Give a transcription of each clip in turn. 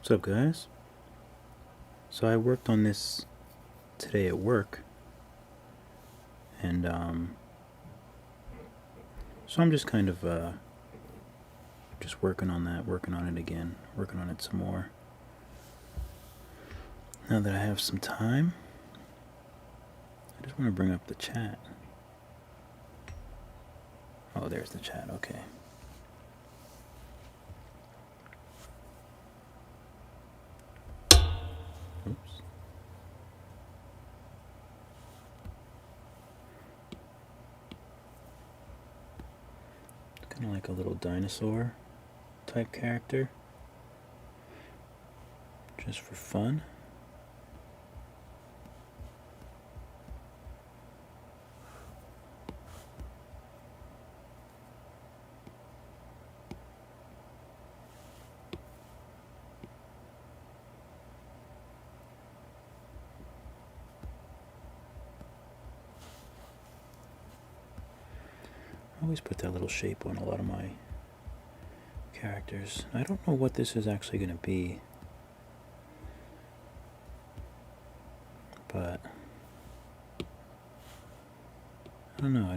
What's up, guys? So I worked on this today at work, and so I'm just kind of just working on that, working on it again, working on it some more. Now that I have some time, I just want to bring up the chat. Oh, there's the chat. Okay. Oops. It's kind of like a little dinosaur type character, just for fun. I always put that little shape on a lot of my characters. I don't know what this is actually going to be, but I don't know.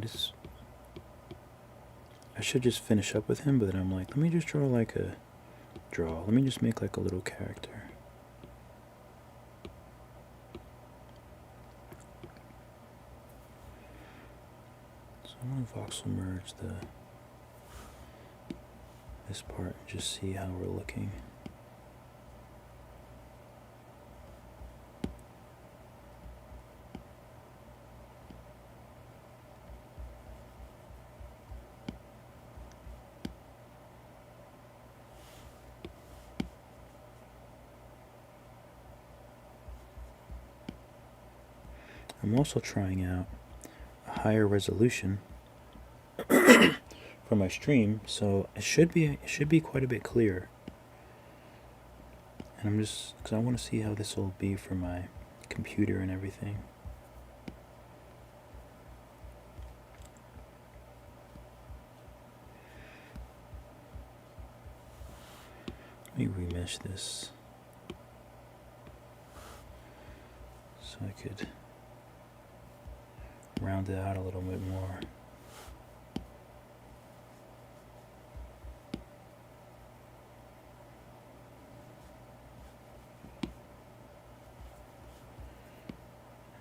I should just finish up with him, but then I'm like, let me just let me just make like a little character. So I'm going to voxel merge this part and just see how we're looking. I'm also trying out a higher resolution for my stream, so it should be quite a bit clearer. And I'm just because I want to see how this will be for my computer and everything. Let me remesh this so I could round it out a little bit more.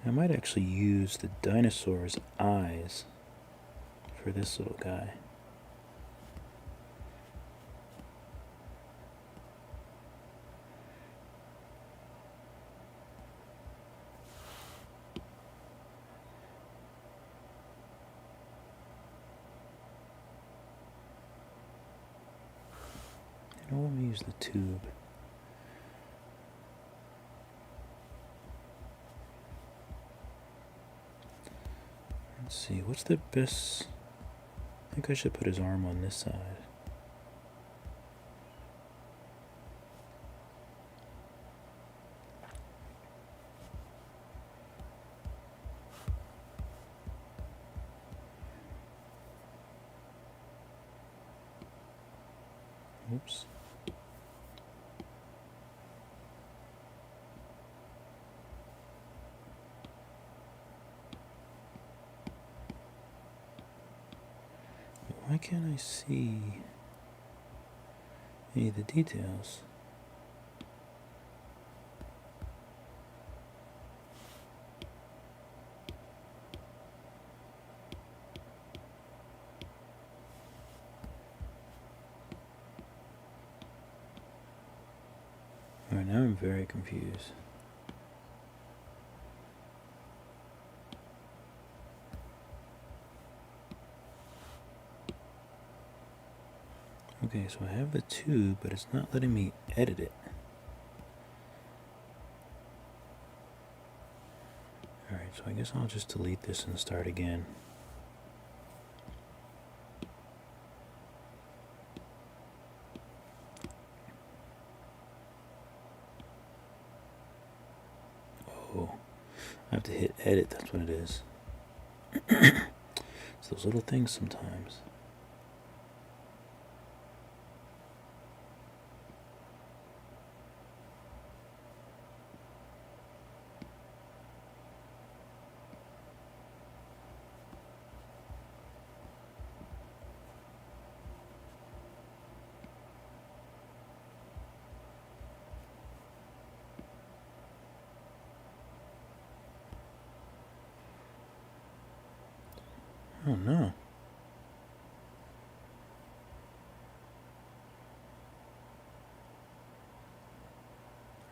I might actually use the dinosaur's eyes for this little guy. You know, let me use the tube. Let's see, what's the best? I think I should put his arm on this side. Oops. Why can't I see any of the details? Alright, now I'm very confused. Okay, so I have the tube, but it's not letting me edit it. Alright, so I guess I'll just delete this and start again. Oh, I have to hit edit, that's what it is. It's those little things sometimes. Oh no.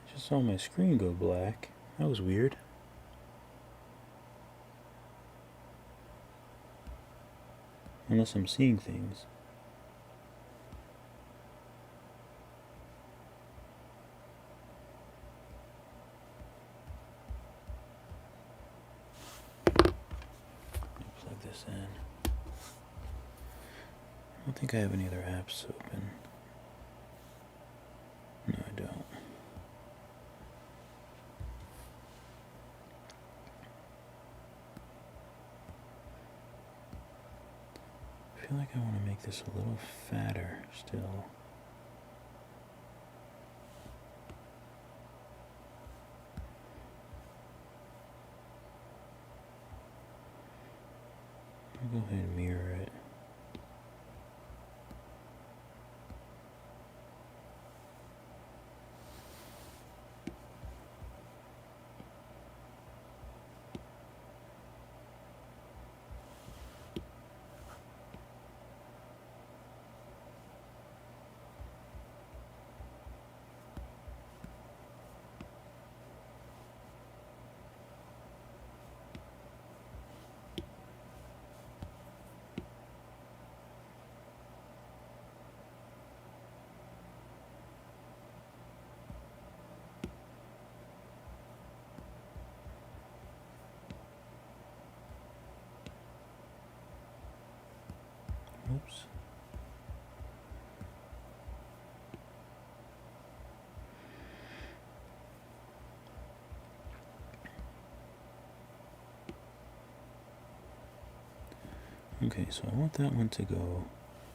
I just saw my screen go black. That was weird. Unless I'm seeing things. Plug this in. I don't think I have any other apps open. No, I don't. I feel like I want to make this a little fatter still. I'll go ahead and mirror it. Oops. Okay, so I want that one to go.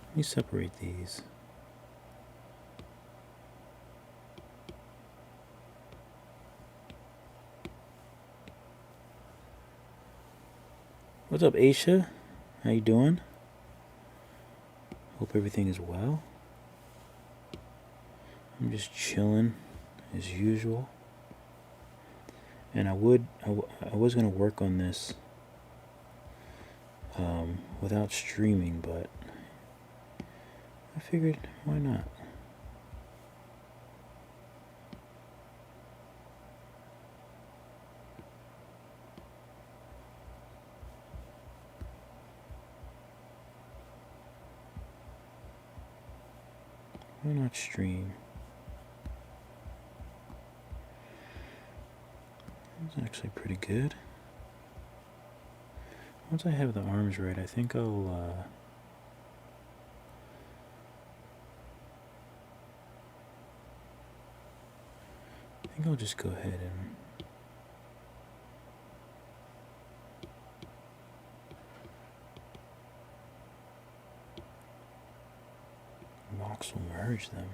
Let me separate these. What's up, Aisha? How you doing? Hope everything is well. I'm just chilling as usual. And I was gonna work on this without streaming, but I figured, why not? Why not stream? It's actually pretty good. Once I have the arms right, I think I'll just go ahead and voxel merge them.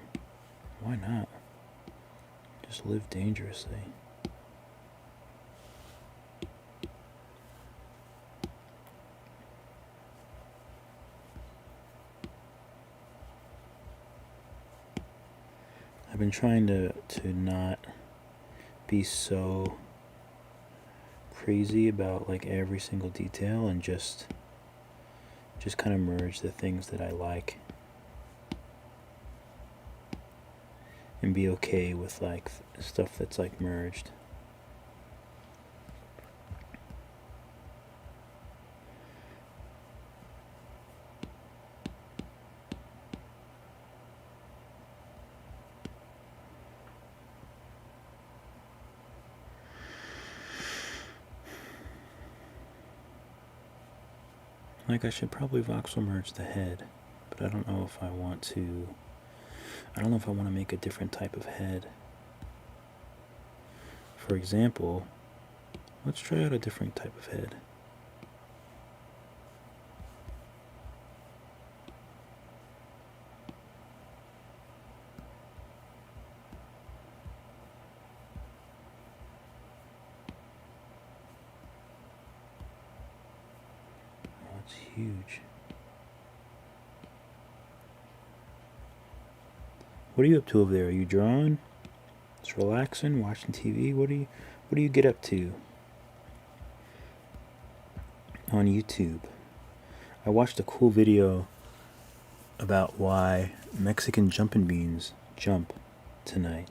Why not? Just live dangerously. I've been trying to not be so crazy about like every single detail and just kind of merge the things that I like and be okay with like stuff that's like merged. Like I should probably voxel merge the head, but I don't know if I want to. I don't know if I want to make a different type of head. For example, let's try out a different type of head. Oh, it's huge. What are you up to over there? Are you drawing? Just relaxing, watching TV? What do you get up to on YouTube? I watched a cool video about why Mexican jumping beans jump tonight.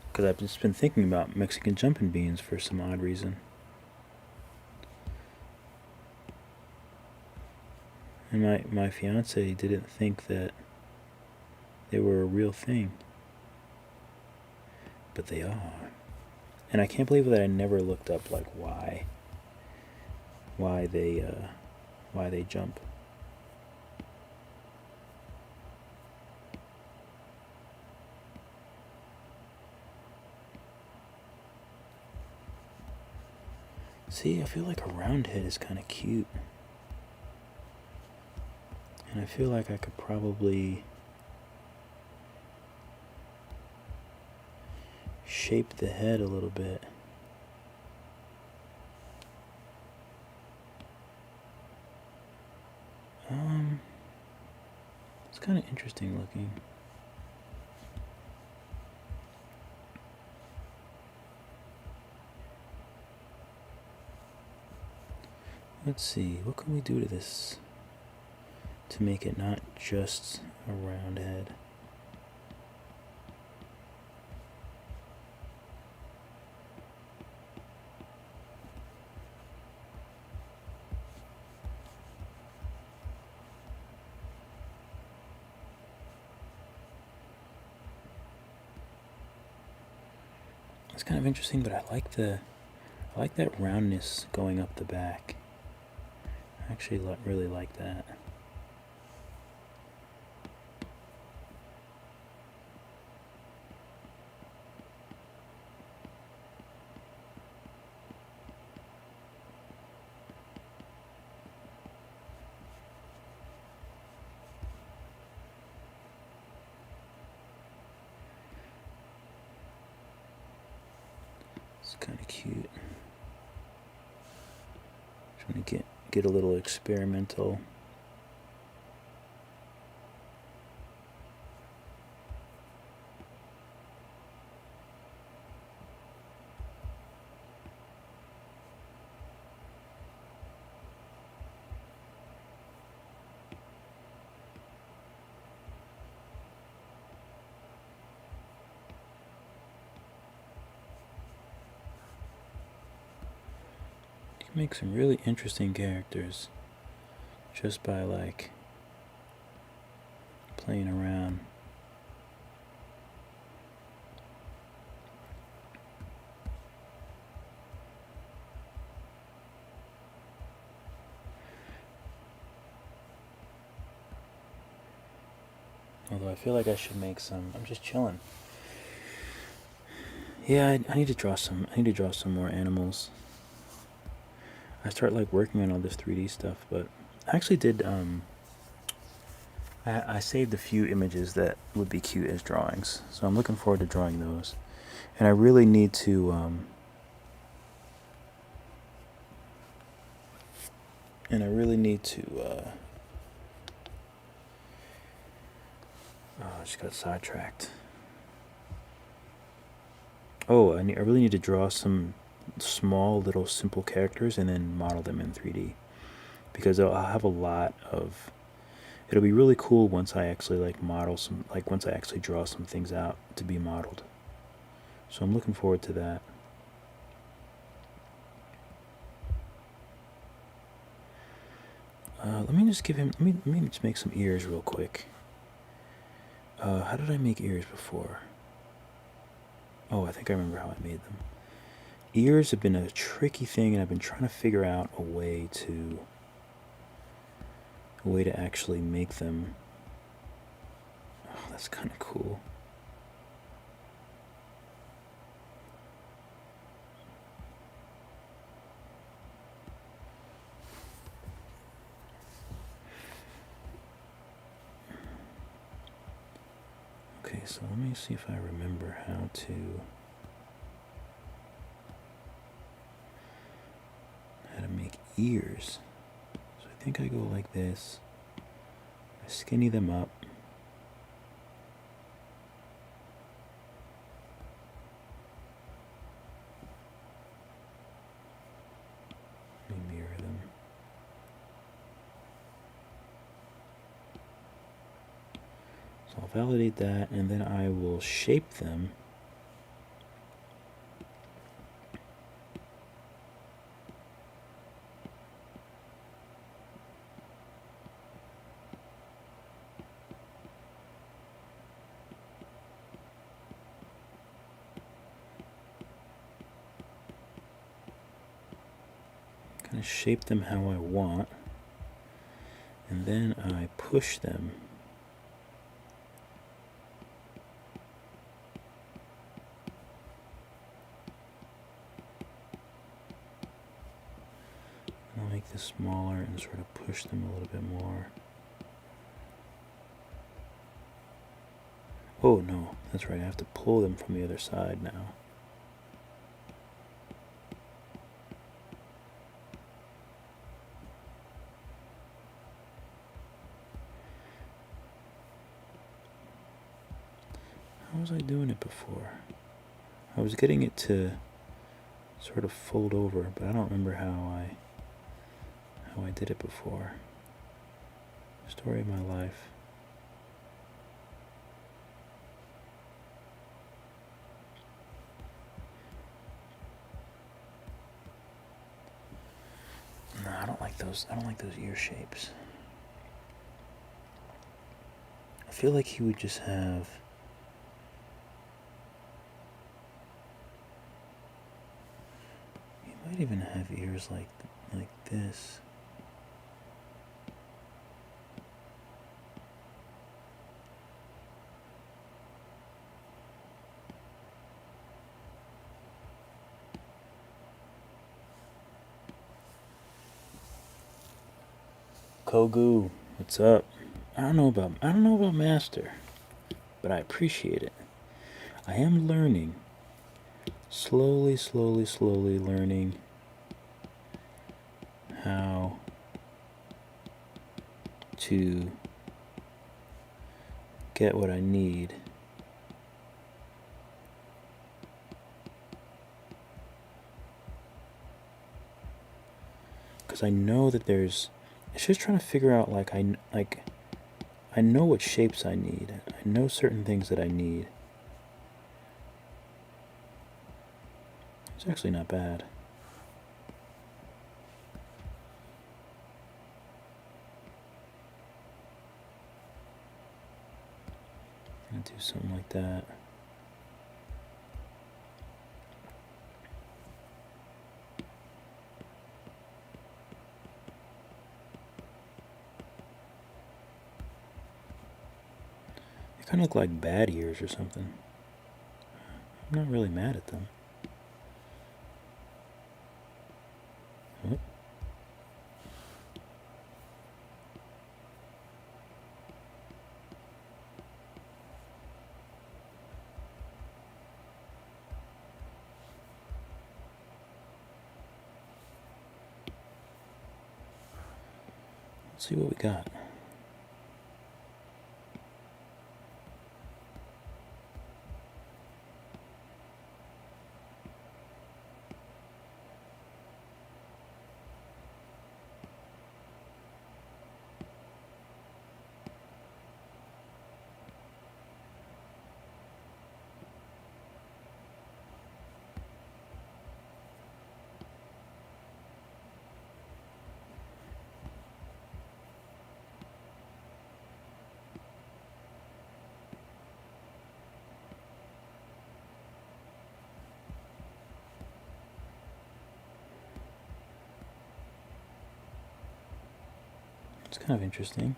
Because I've just been thinking about Mexican jumping beans for some odd reason. And my fiance didn't think that they were a real thing. But they are. And I can't believe that I never looked up like why they jump. See, I feel like a round head is kind of cute. And I feel like I could probably shape the head a little bit. It's kind of interesting looking. Let's see, what can we do to this to make it not just a round head? It's kind of interesting, but I like that roundness going up the back. I actually really like that. It's kind of cute. Trying to get a little experimental. You can make some really interesting characters just by like playing around. Although I feel like I should make some. I'm just chilling. Yeah, I need to draw some. I need to draw some more animals. I start like working on all this 3D stuff, but I actually did. I saved a few images that would be cute as drawings, so I'm looking forward to drawing those. And I really need to. I just got sidetracked. Oh, I really need to draw some small little simple characters and then model them in 3D, because I'll have a lot of. It'll be really cool once I actually like model some, like once I actually draw some things out to be modeled. So I'm looking forward to that. Let me just give him. Let me just make some ears real quick. How did I make ears before? Oh, I think I remember how I made them. Ears have been a tricky thing, and I've been trying to figure out a way to actually make them. Oh, that's kind of cool. Okay, so let me see if I remember how to make ears. So I think I go like this. I skinny them up. Let me mirror them. So I'll validate that, and then I will shape them. Kind of shape them how I want, and then I push them. I'll make this smaller and sort of push them a little bit more. Oh no, that's right, I have to pull them from the other side now. How was I doing it before? I was getting it to sort of fold over, but I don't remember how I did it before. Story of my life. No, I don't like those ear shapes. I feel like he would just have might even have ears like this. Kogu, what's up? I don't know about master, but I appreciate it. I am learning. Slowly learning how to get what I need. Because I know that it's just trying to figure out, I know what shapes I need. I know certain things that I need. It's actually not bad. I'm gonna do something like that. They kind of look like bat ears or something. I'm not really mad at them. Oh. Let's see what we got. It's kind of interesting.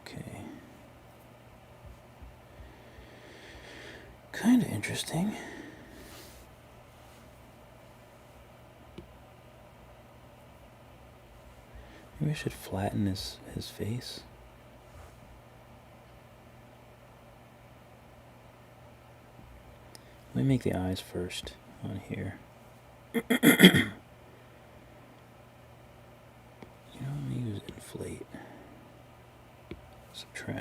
Okay. Kind of interesting. Maybe I should flatten his face. Let me make the eyes first on here. You know, let me use inflate. Subtract.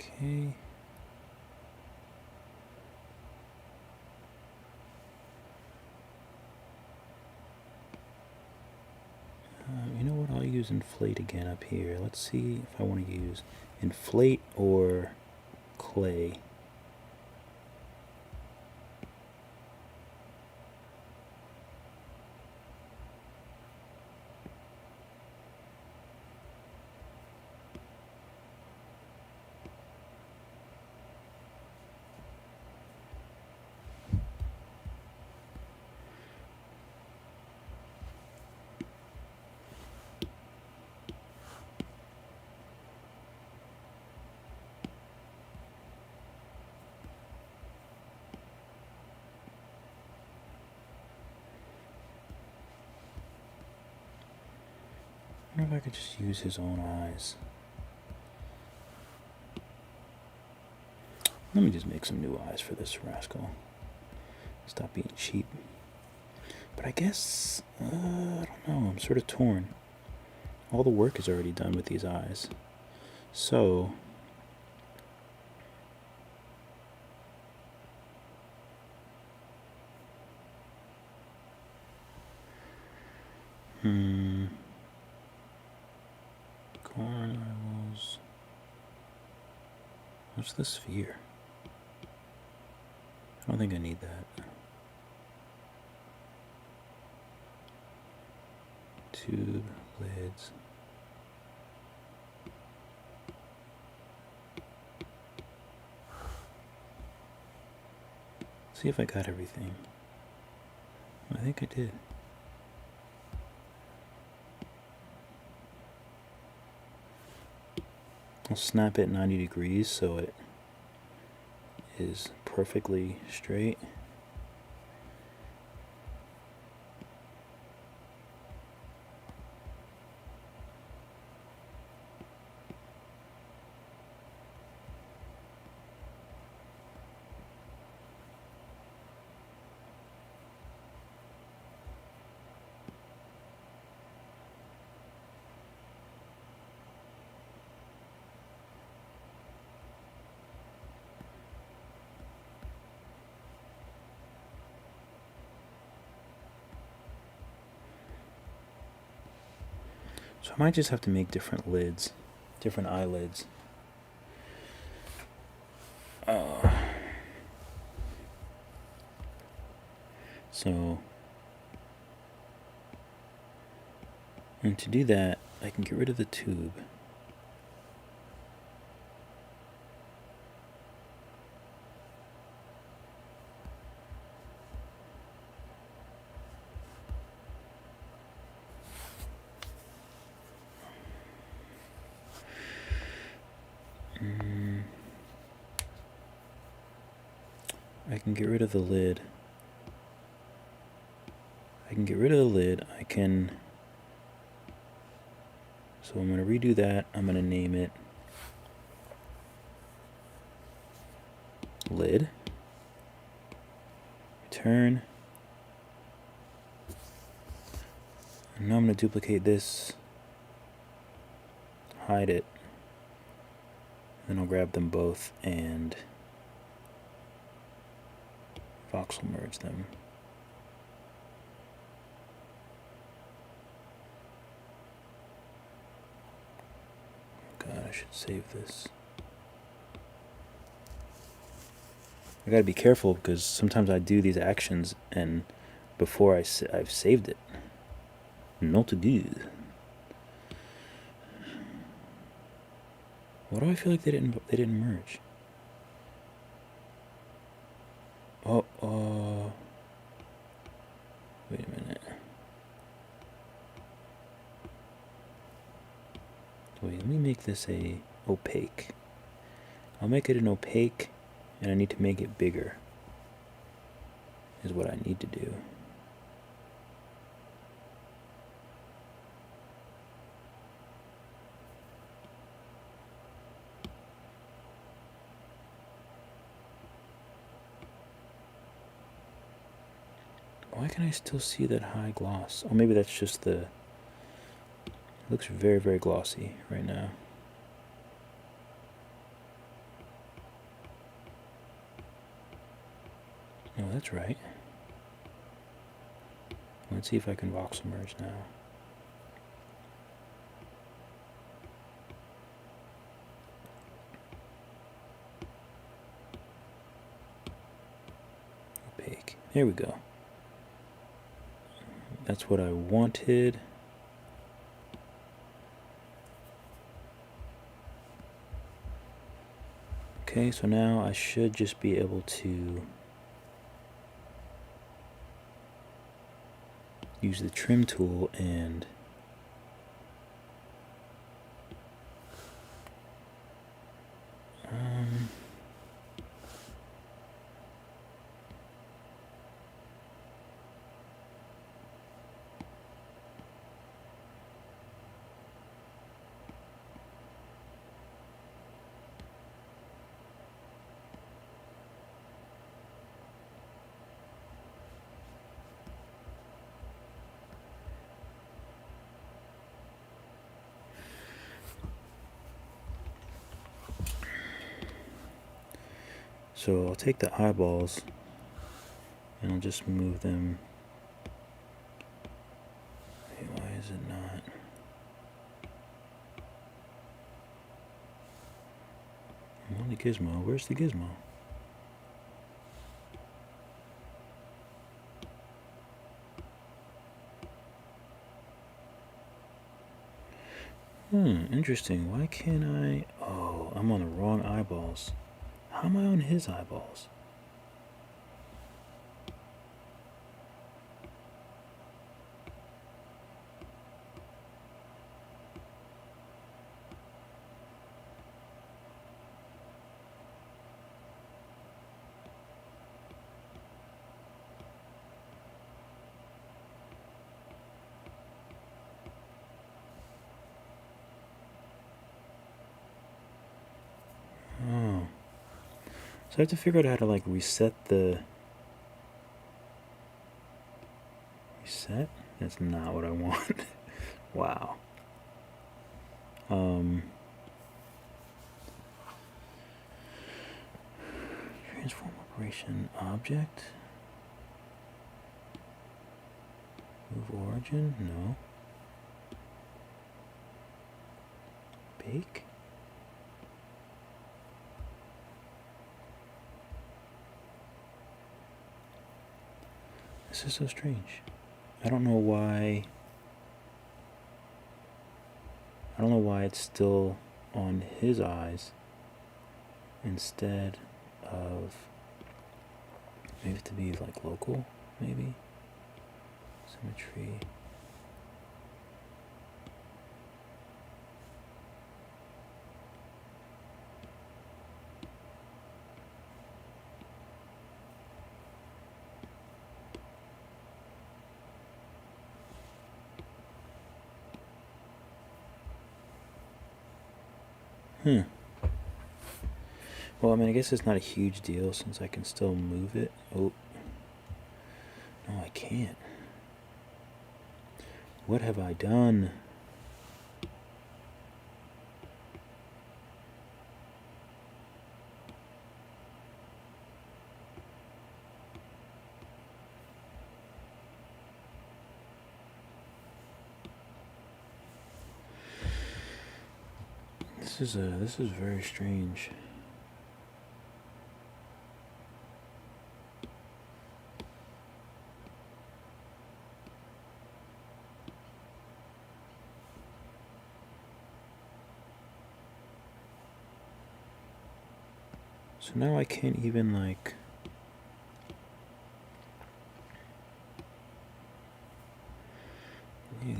Okay. You know what? I'll use inflate again up here. Let's see if I want to use inflate or clay. I wonder if I could just use his own eyes. Let me just make some new eyes for this rascal. Stop being cheap. But I guess, I don't know, I'm sort of torn. All the work is already done with these eyes. So, corn eyeballs. What's the sphere? I don't think I need that. Tube, lids. See if I got everything. I think I did. I'll snap it 90 degrees so it is perfectly straight. So I might just have to make different lids, different eyelids. And to do that, I can get rid of the tube. I can get rid of the lid. So I'm going to redo that. I'm going to name it lid. Return. And now I'm going to duplicate this. Hide it. Then I'll grab them both and voxel merge them. God, I should save this. I gotta be careful because sometimes I do these actions and before I've saved it. Not good. Why do I feel like they didn't merge? Wait a minute. Wait, let me make this a opaque. I'll make it an opaque, and I need to make it bigger. Is what I need to do. Why can I still see that high gloss? Oh, maybe that's just the... It looks very, very glossy right now. Oh, that's right. Let's see if I can voxel merge now. Opaque. There we go. That's what I wanted. Okay, so now I should just be able to use the trim tool and so I'll take the eyeballs and I'll just move them. Hey, why is it not? I'm on the gizmo. Where's the gizmo? Interesting. Why can't I? Oh, I'm on the wrong eyeballs. How am I on his eyeballs? Oh. So I have to figure out how to like reset the... Reset? That's not what I want. Wow. Transform operation object. Move origin? No. Bake? This is so strange. I don't know why it's still on his eyes instead of... Maybe to be like local, maybe? Symmetry. Well, I mean, I guess it's not a huge deal since I can still move it. Oh. No, I can't. What have I done? This is very strange. So now I can't even like... Yeah,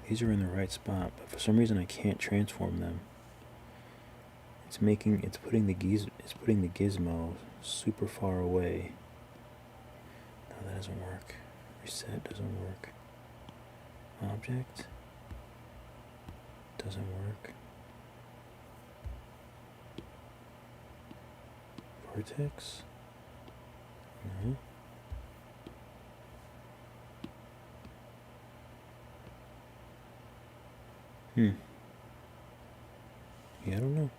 these are in the right spot, but for some reason I can't transform them. It's putting the gizmo super far away. No, that doesn't work. Reset doesn't work. Object doesn't work. Vortex? No. Yeah, I don't know.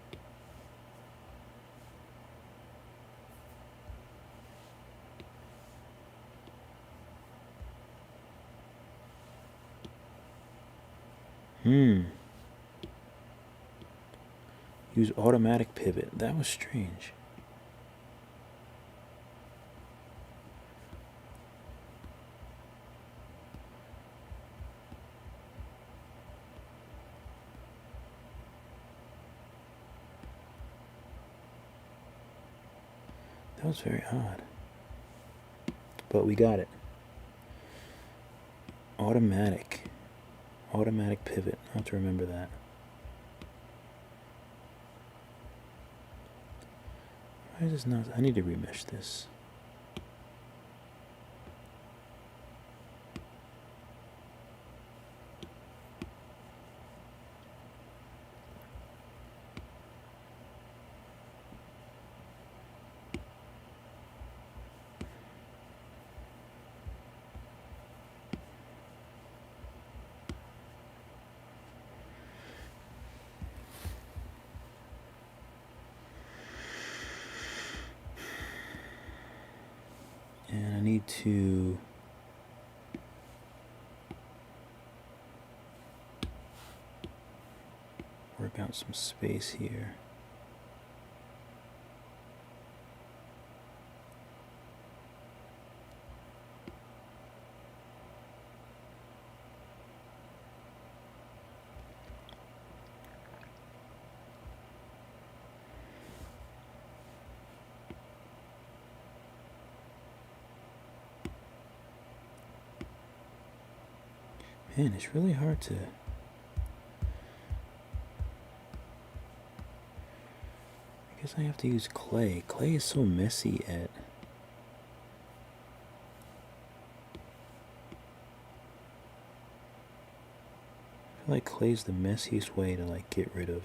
Use automatic pivot. That was strange. That was very odd. But we got it. Automatic pivot. I'll have to remember that. Why is this not? I need to remesh this. And I need to work out some space here. Man, it's really hard to... I guess I have to use clay. Clay is so messy at... I feel like clay's the messiest way to like get rid of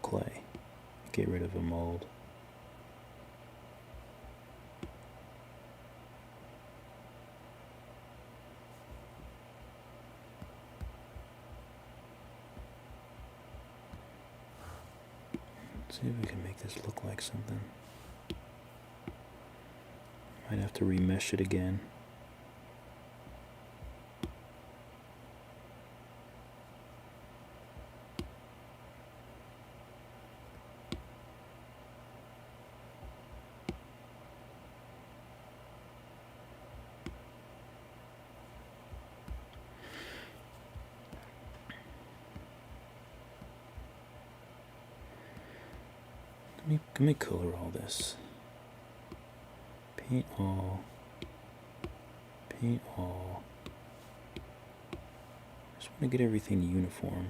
clay. Get rid of a mold. See if we can make this look like something. Might have to remesh it again. Let me color all this. Paint all. Paint all. Just want to get everything uniform.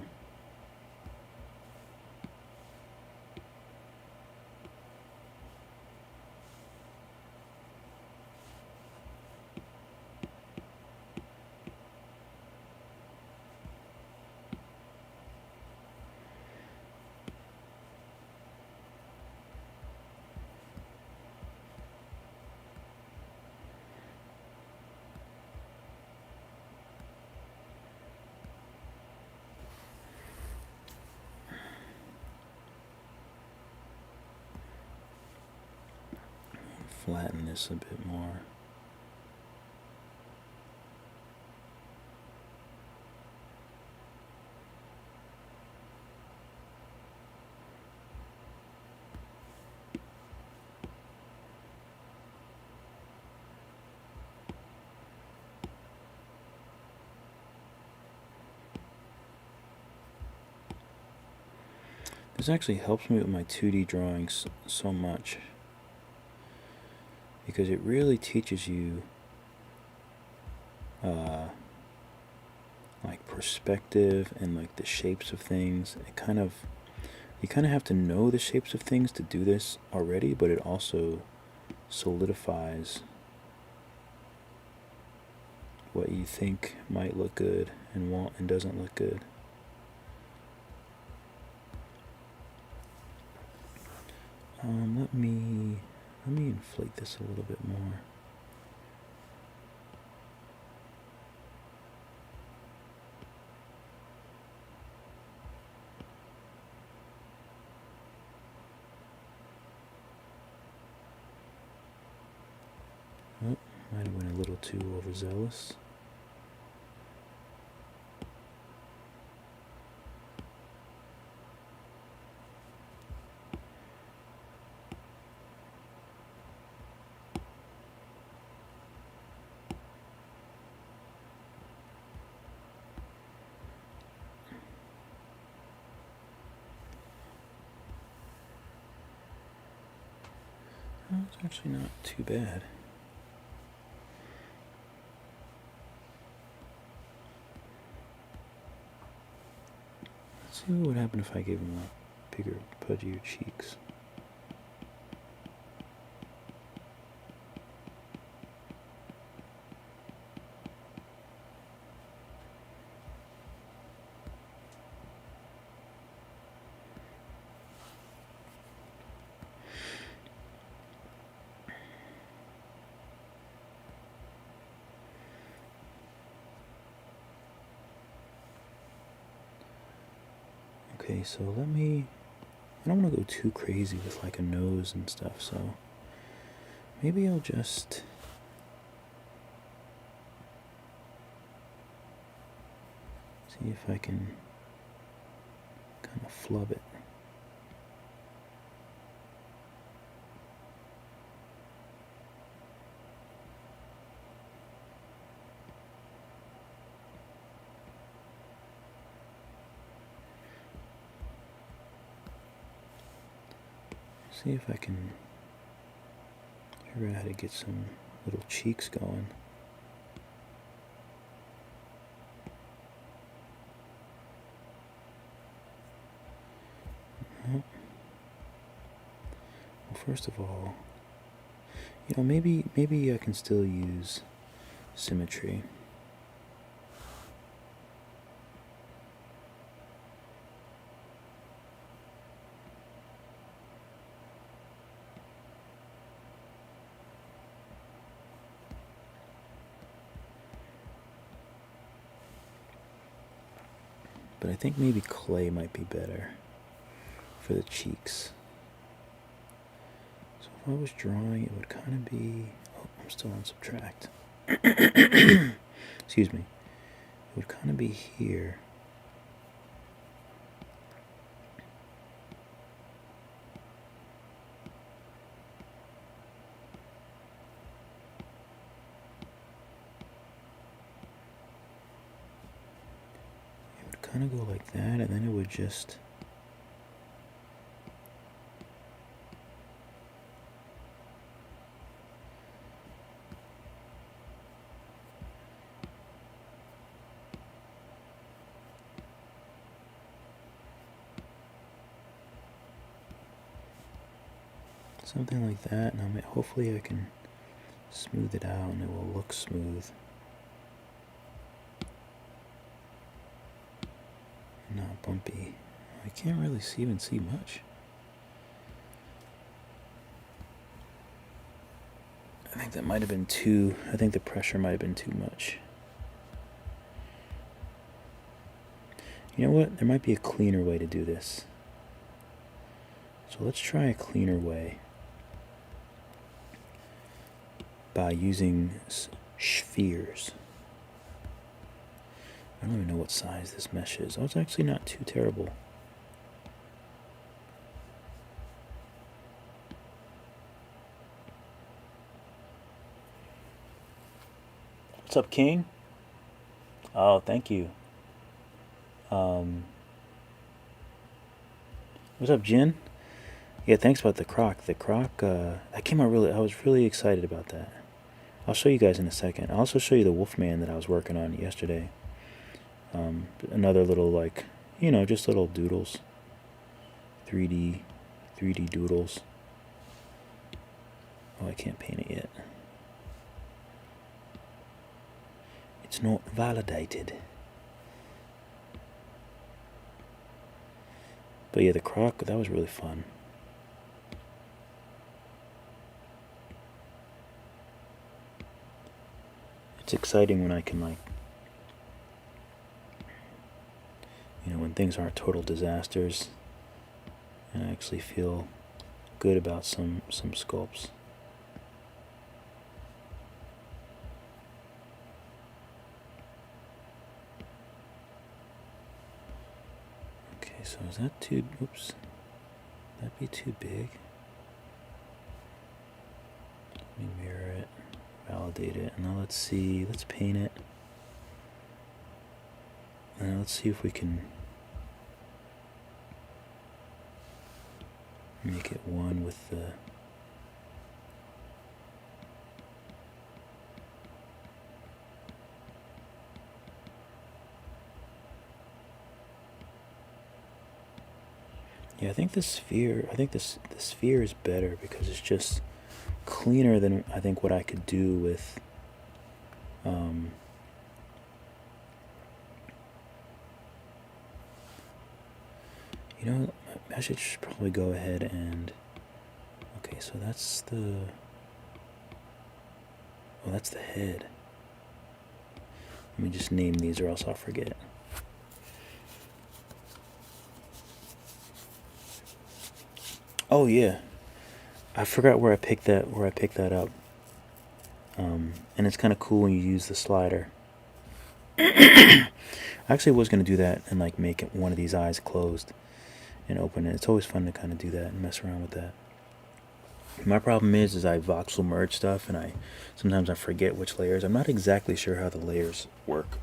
Flatten this a bit more. This actually helps me with my 2D drawings so much, because it really teaches you like perspective and like the shapes of things. You kind of have to know the shapes of things to do this already, but it also solidifies what you think might look good and doesn't look good. Let me inflate this a little bit more. Oh, might have went a little too overzealous. It's actually not too bad. Let's see what would happen if I gave him a bigger, pudgier cheeks. Okay, so I don't want to go too crazy with like a nose and stuff, so maybe I'll just see if I can kind of flub it. See if I can figure out how to get some little cheeks going. Well, first of all, maybe I can still use symmetry. But I think maybe clay might be better for the cheeks. So if I was drawing, it would kind of be... Oh, I'm still on subtract. Excuse me. It would kind of be here. Kind of go like that, and then it would just something like that, and hopefully I can smooth it out and it will look smooth. Not bumpy. I can't really even see much. I think that might have been too... I think the pressure might have been too much. You know what? There might be a cleaner way to do this. So let's try a cleaner way. By using spheres. I don't even know what size this mesh is. Oh, it's actually not too terrible. What's up, King? Oh, thank you. What's up, Jin? Yeah, thanks about the croc. The croc, that came out really... I was really excited about that. I'll show you guys in a second. I'll also show you the Wolfman that I was working on yesterday. Another little, like, just little doodles. 3D doodles. Oh, I can't paint it yet. It's not validated. But yeah, the croc, that was really fun. It's exciting when I can, like, when things aren't total disasters, and I actually feel good about some sculpts. Okay, so is that too... Oops. That'd be too big. Let me mirror it, validate it, and now let's see, let's paint it. And let's see if we can make it one with the Yeah, I think the sphere is better because it's just cleaner than I think what I could do with you know, I should just probably go ahead and okay, so that's the that's the head. Let me just name these or else I'll forget. Oh yeah, I forgot where I picked that up. And it's kind of cool when you use the slider. I actually was gonna do that and like make one of these eyes closed and open it. It's always fun to kind of do that and mess around with that. My problem is I voxel merge stuff and sometimes I forget which layers. I'm not exactly sure how the layers work.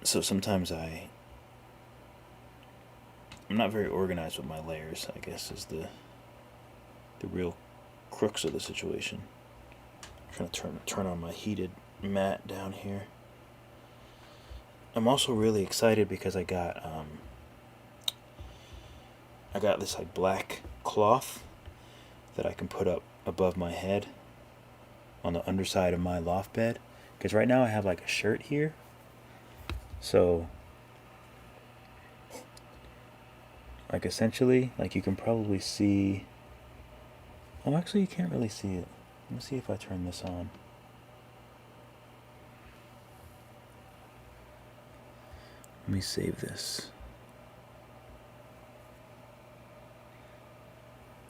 So sometimes I'm not very organized with my layers, I guess is the real crux of the situation. I'm trying to turn on my heated mat down here. I'm also really excited because I got this like black cloth that I can put up above my head on the underside of my loft bed. Because right now I have like a shirt here. So, like essentially, like you can probably see. Oh, actually, you can't really see it. Let me see if I turn this on. Let me save this.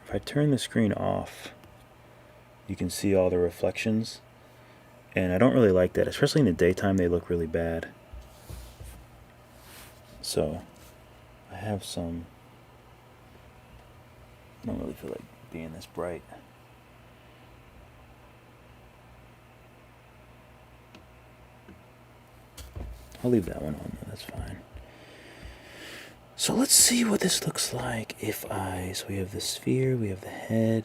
If I turn the screen off, you can see all the reflections. And I don't really like that, especially in the daytime, they look really bad. So, I have some. I don't really feel like being this bright. I'll leave that one on though, that's fine. So let's see what this looks like so we have the sphere, we have the head.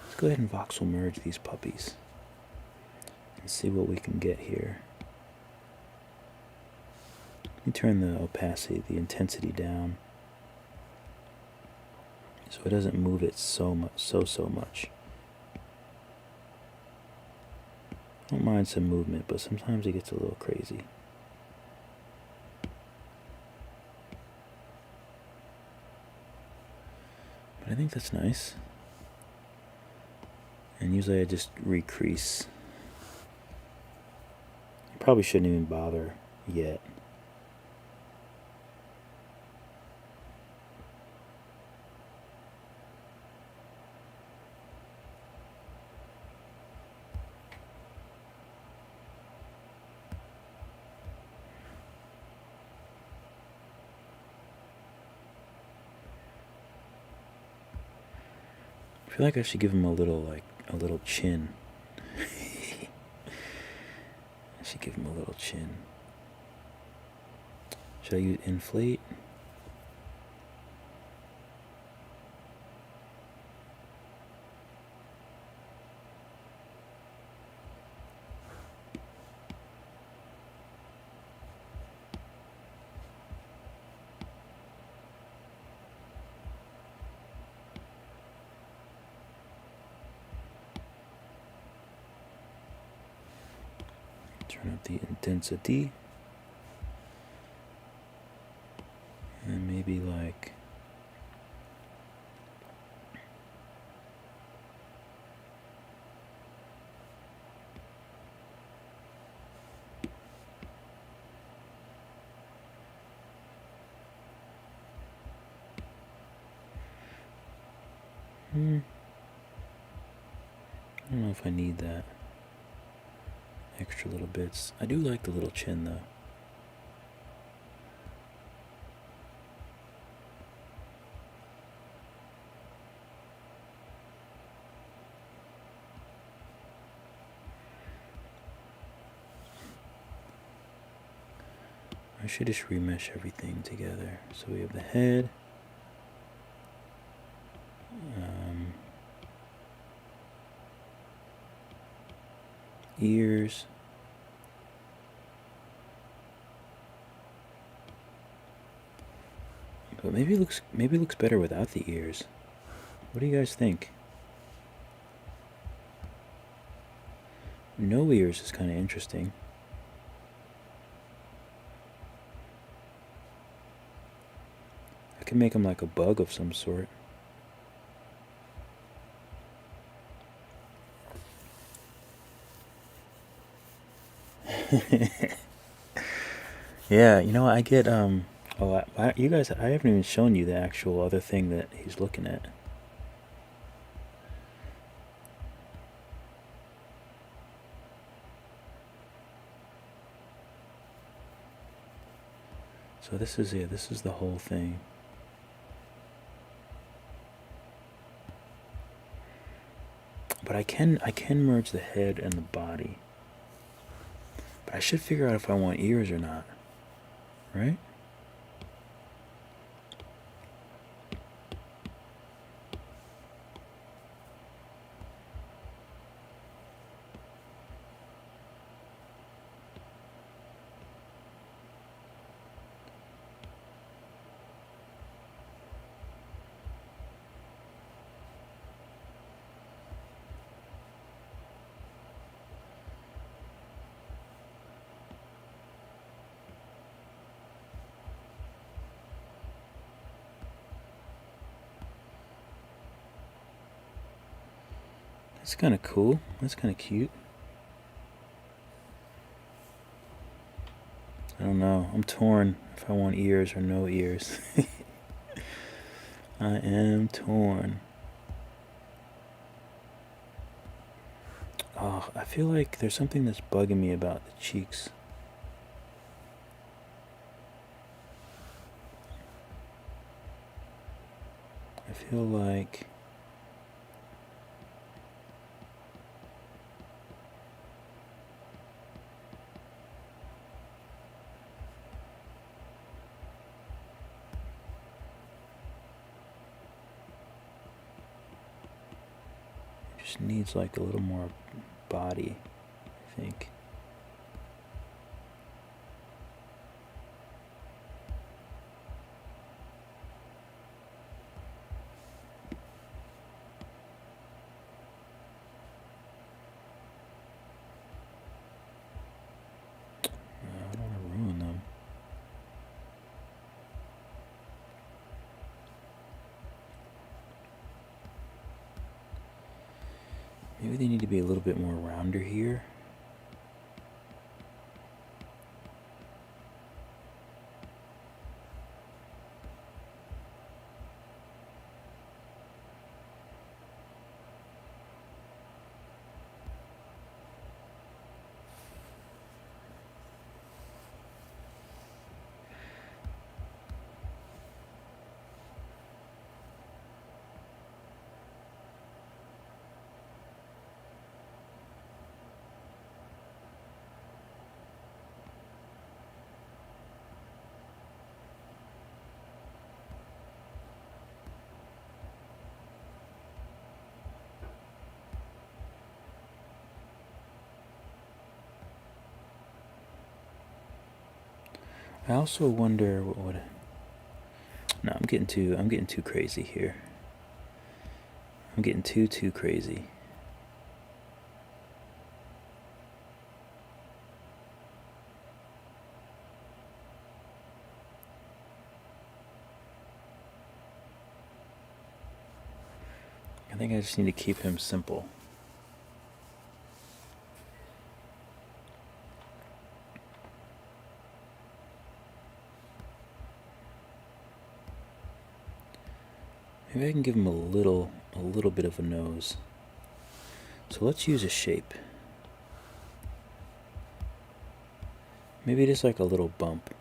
Let's go ahead and voxel merge these puppies and see what we can get here. Let me turn the opacity, the intensity down so it doesn't move it so much. I don't mind some movement, but sometimes it gets a little crazy. But I think that's nice. And usually I just recrease. I probably shouldn't even bother yet. I feel like I should give him a little chin. I should give him a little chin. Should I use inflate? Turn up the intensity. And maybe like I don't know if I need that extra little bits. I do like the little chin though. I should just remesh everything together. So we have the head. Ears. But maybe it looks better without the ears. What do you guys think? No ears is kind of interesting. I can make him like a bug of some sort. Yeah, you know, I get oh, you guys, I haven't even shown you the actual other thing that he's looking at. So this is it. This is the whole thing. But I can merge the head and the body. But I should figure out if I want ears or not. Right? That's kind of cool. That's kind of cute. I don't know. I'm torn if I want ears or no ears. I am torn. Oh, I feel like there's something that's bugging me about the cheeks. I feel like it just needs like a little more body, I think. I don't want to ruin them. Maybe they need to be a little bit more rounder here. I also wonder what would. No, I'm getting too crazy here. I'm getting too crazy. I think I just need to keep him simple. Maybe I can give him a little bit of a nose. So let's use a shape. Maybe just like a little bump.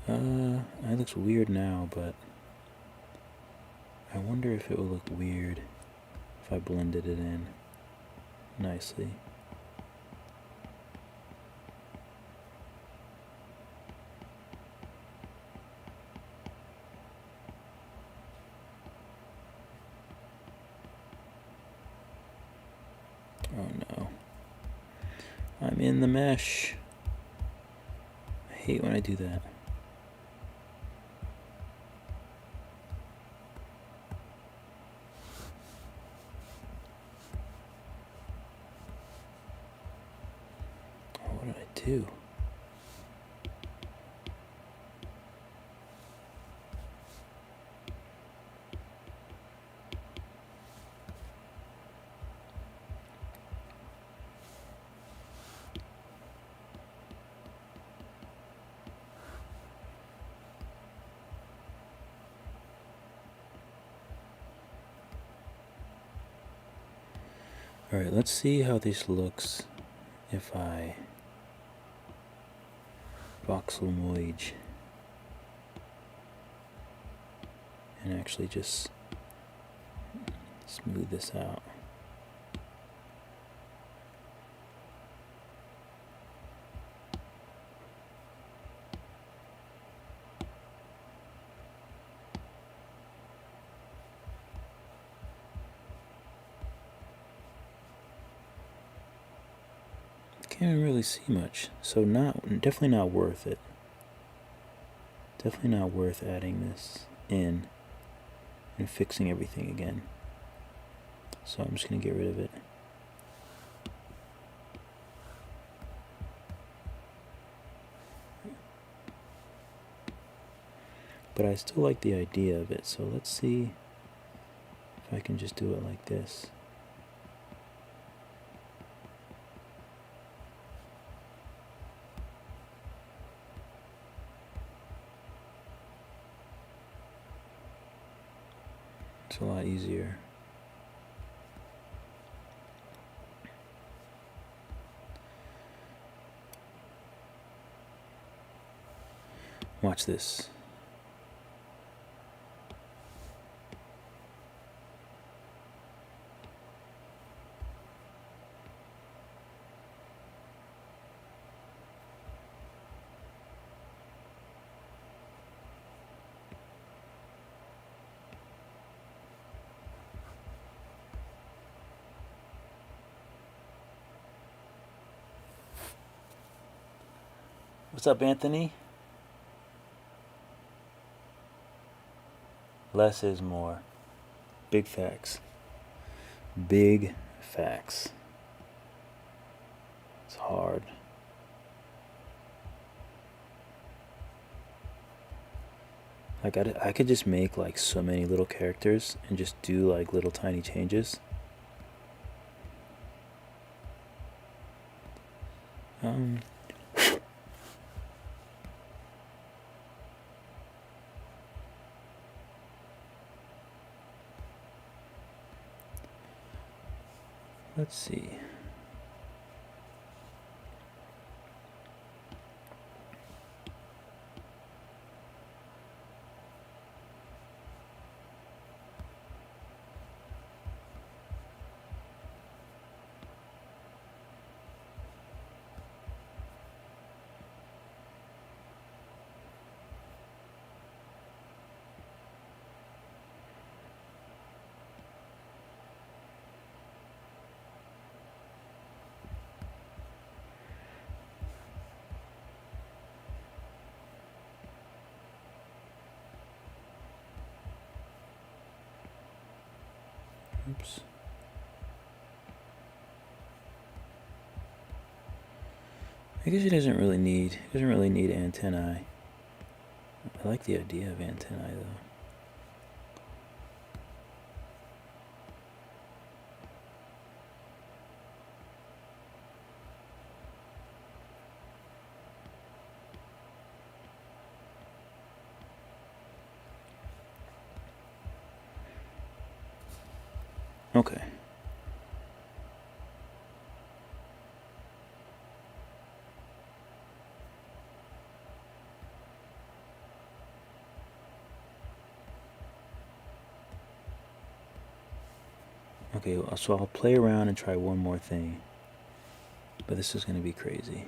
It looks weird now, but I wonder if it will look weird if I blended it in nicely. Oh no. I'm in the mesh. I hate when I do that. Oh, what did I do? Alright, let's see how this looks if I voxel merge and actually just smooth this out. Can't really see much, so definitely not worth it. Definitely not worth adding this in and fixing everything again. So I'm just gonna get rid of it. But I still like the idea of it, so let's see if I can just do it like this. It's a lot easier. Watch this. What's up, Anthony? Less is more. Big facts. Big facts. It's hard. Like I could just make like so many little characters and just do like little tiny changes. Let's see. Oops. I guess it doesn't really need antennae. I like the idea of antennae though. Okay. Okay, so I'll play around and try one more thing. But this is going to be crazy.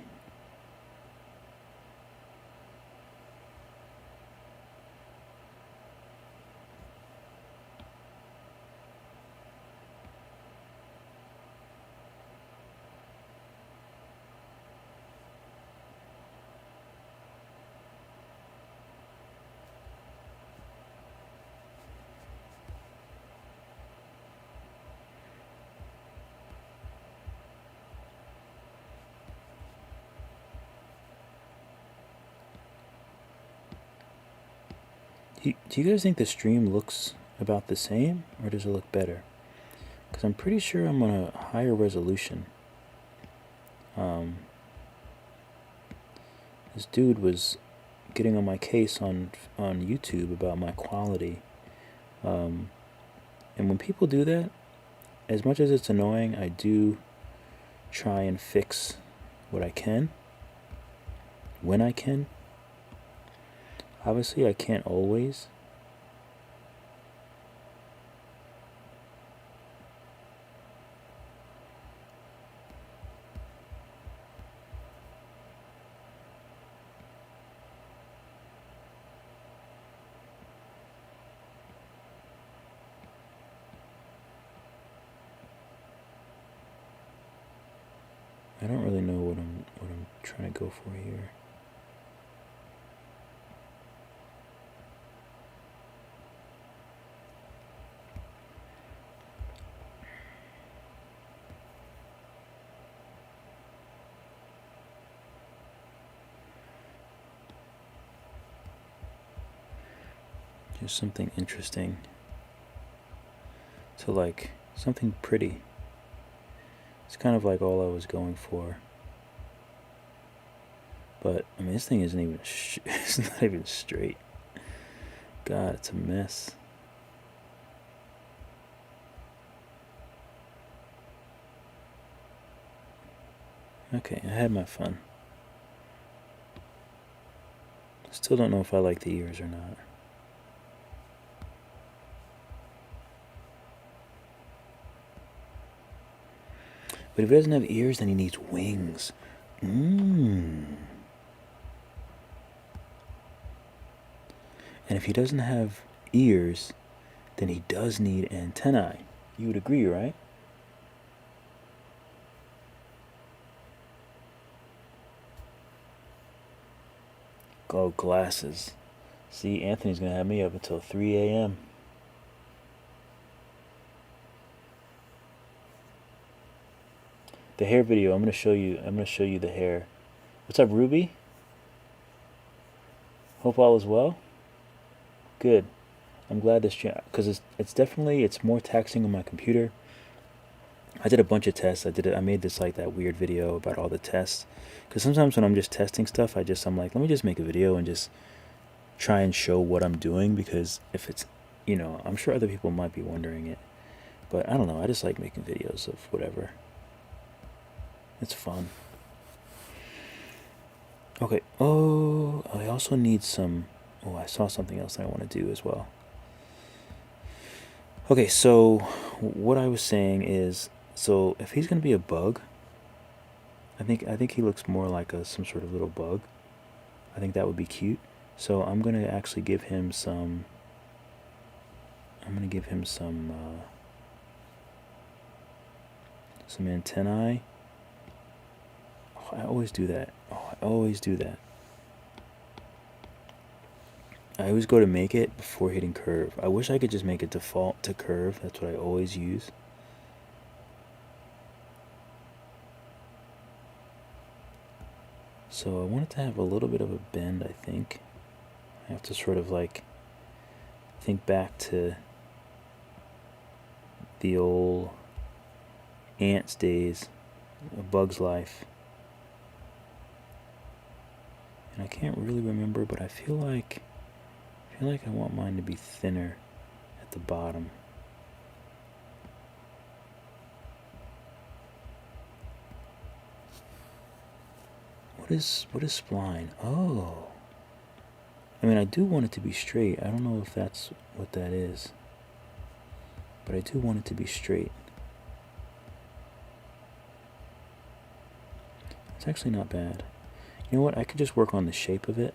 Do you guys think the stream looks about the same, or does it look better? Because I'm pretty sure I'm on a higher resolution. This dude was getting on my case on YouTube about my quality. And when people do that, as much as it's annoying, I do try and fix what I can when I can. Obviously, I can't always. I don't really know what I'm trying to go for here. Just something interesting to like, something pretty. It's kind of like all I was going for. But, I mean, this thing isn't even, it's not even straight. God, it's a mess. Okay, I had my fun. Still don't know if I like the ears or not. But if he doesn't have ears, then he needs wings. And if he doesn't have ears, then he does need antennae. You would agree, right? Oh, glasses. See, Anthony's going to have me up until 3 a.m. The hair video, I'm going to show you the hair. What's up, Ruby? Hope all is well. Good. I'm glad this, because it's definitely, it's more taxing on my computer. I did a bunch of tests. I made this like that weird video about all the tests. Because sometimes when I'm just testing stuff, I'm like, let me just make a video and just try and show what I'm doing. Because if it's, I'm sure other people might be wondering it. But I don't know. I just like making videos of whatever. It's fun. Okay. Oh, I also need some. Oh, I saw something else that I want to do as well. Okay, so what I was saying is, so if he's gonna be a bug, I think he looks more like some sort of little bug. I think that would be cute. So I'm gonna actually give him some. I'm gonna give him some antennae. Oh, I always do that. I always go to make it before hitting curve. I wish I could just make it default to curve. That's what I always use. So I want it to have a little bit of a bend, I think. I have to sort of like think back to the old Ants days, A Bug's Life. And I can't really remember, but I feel like I want mine to be thinner at the bottom. What is spline? Oh. I mean, I do want it to be straight. I don't know if that's what that is. But I do want it to be straight. It's actually not bad. You know what? I could just work on the shape of it.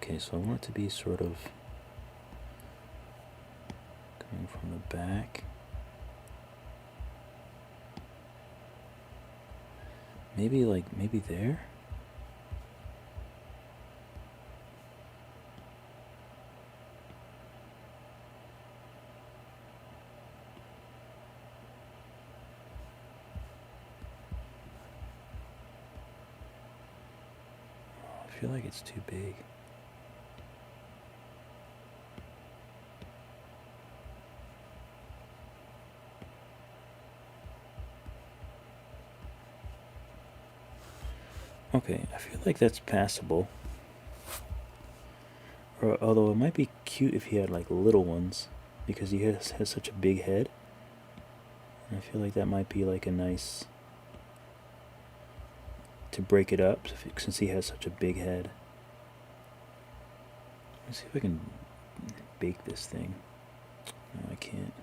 Okay, so I want it to be sort of coming from the back. Maybe maybe there? I feel like it's too big. Okay, I feel like that's passable. Or, although it might be cute if he had like little ones, because he has such a big head. And I feel like that might be like a nice to break it up since he has such a big head. Let's see if I can bake this thing. No, I can't.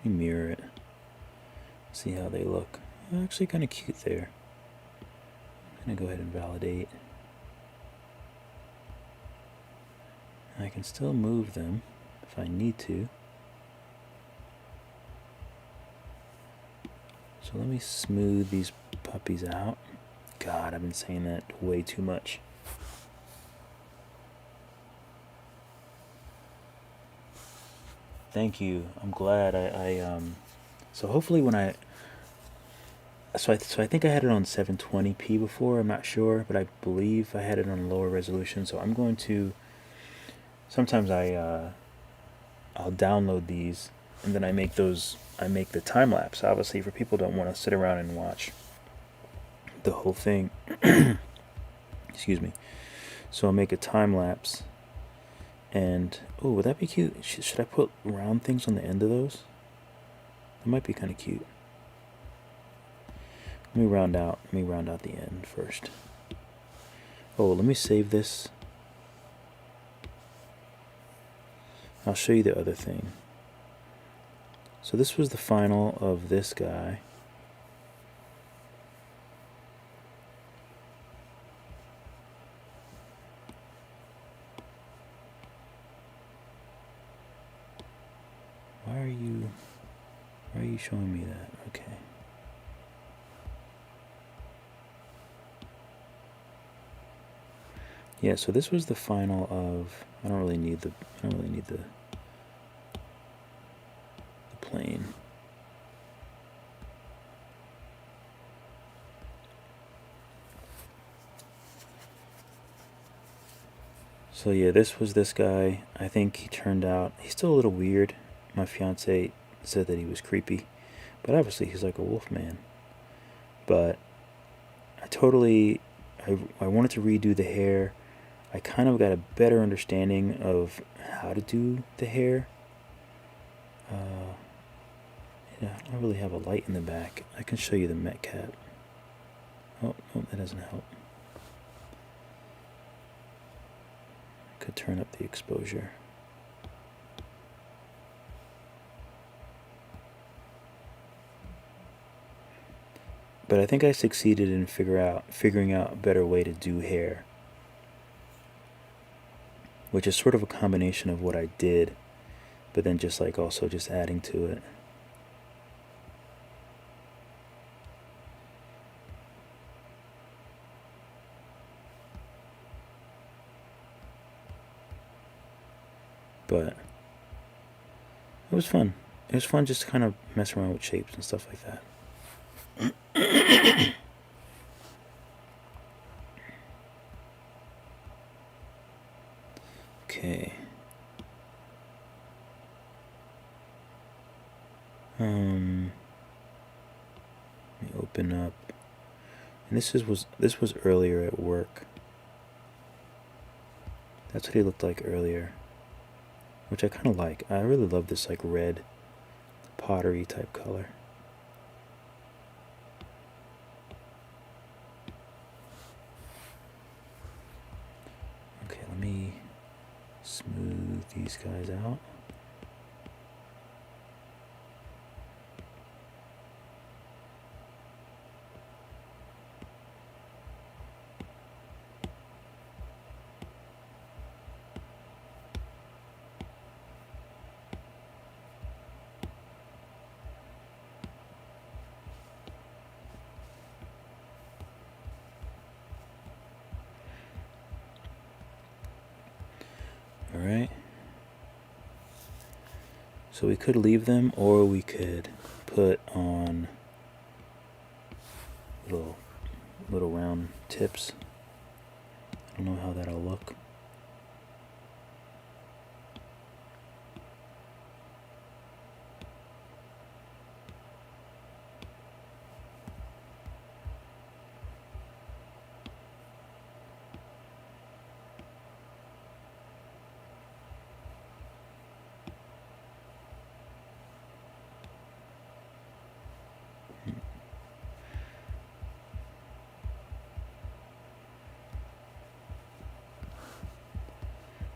Let me mirror it. See how they look. They're actually kind of cute there. I'm gonna go ahead and validate. I can still move them if I need to. So let me smooth these puppies out. God, I've been saying that way too much. Thank you. I'm glad so hopefully when so I think I had it on 720p before. I'm not sure, but I believe I had it on lower resolution. So I'm going to sometimes I'll download these and then I make the time lapse. Obviously, for people who don't want to sit around and watch the whole thing. Excuse me. So I'll make a time lapse. And oh, would that be cute? Should I put round things on the end of those? That might be kind of cute. Let me round out the end first. Oh, let me save this. I'll show you the other thing. So this was the final of this guy. Why are you showing me that? Okay. Yeah, so this was the final of, I don't really need the plane. So yeah, this was this guy. I think he turned out, he's still a little weird. My fiance said that he was creepy, but obviously he's like a wolf man. But I wanted to redo the hair. I kind of got a better understanding of how to do the hair. Yeah, I don't really have a light in the back. I can show you the Met cap. Oh, that doesn't help. Could turn up the exposure. But I think I succeeded in figuring out a better way to do hair, which is sort of a combination of what I did, but then just like also just adding to it. But it was fun. it was fun just to kind of mess around with shapes and stuff like that. Okay. Let me open up. And this was earlier at work. That's what he looked like earlier, which I kind of like. I really love this like red pottery type color. Okay, let me smooth these guys out. Alright. So we could leave them, or we could put on little round tips. I don't know how that'll look.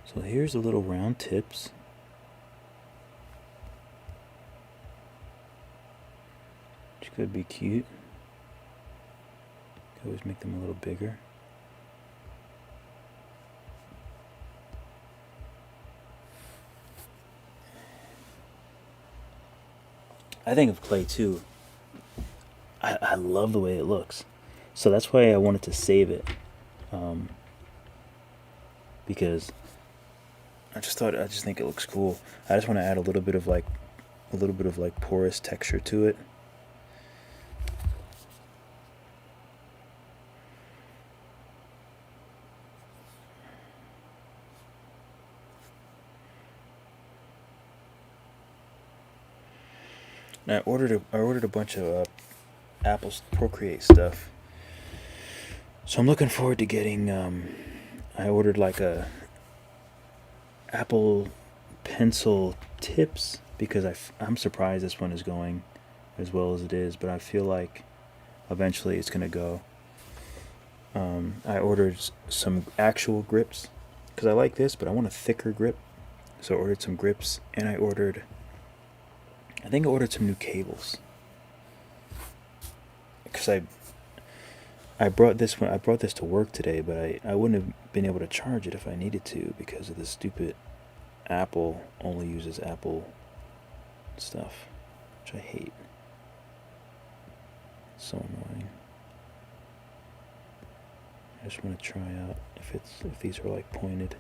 So here's the little round tips. Which could be cute. Could always make them a little bigger. I think of clay too. I love the way it looks. So that's why I wanted to save it. Because I just think it looks cool. I just want to add a little bit of like porous texture to it. And I ordered a bunch of Apple's Procreate stuff. So I'm looking forward to getting I ordered like a Apple Pencil tips because I'm surprised this one is going as well as it is, but I feel like eventually it's gonna go. I ordered some actual grips because I like this, but I want a thicker grip. So I ordered some grips, and I think I ordered some new cables because I brought this to work today, but I wouldn't have been able to charge it if I needed to because of the stupid Apple only uses Apple stuff, which I hate. It's so annoying. I just want to try out if these are like pointed.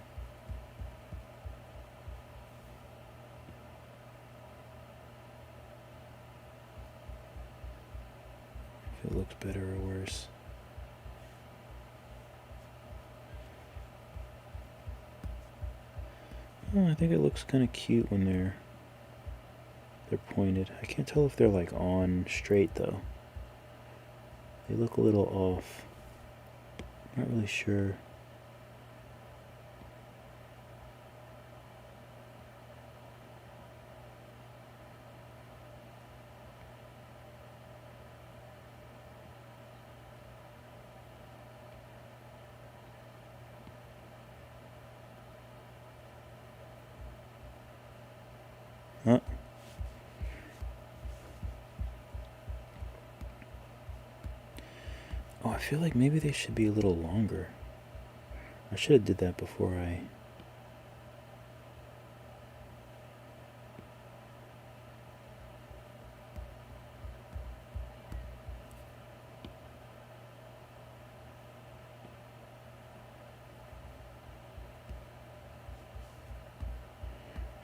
If it looks better or worse. Oh, I think it looks kind of cute when they're pointed. I can't tell if they're like on straight though. They look a little off. Not really sure. Huh? Oh, I feel like maybe they should be a little longer. I should have did that before I...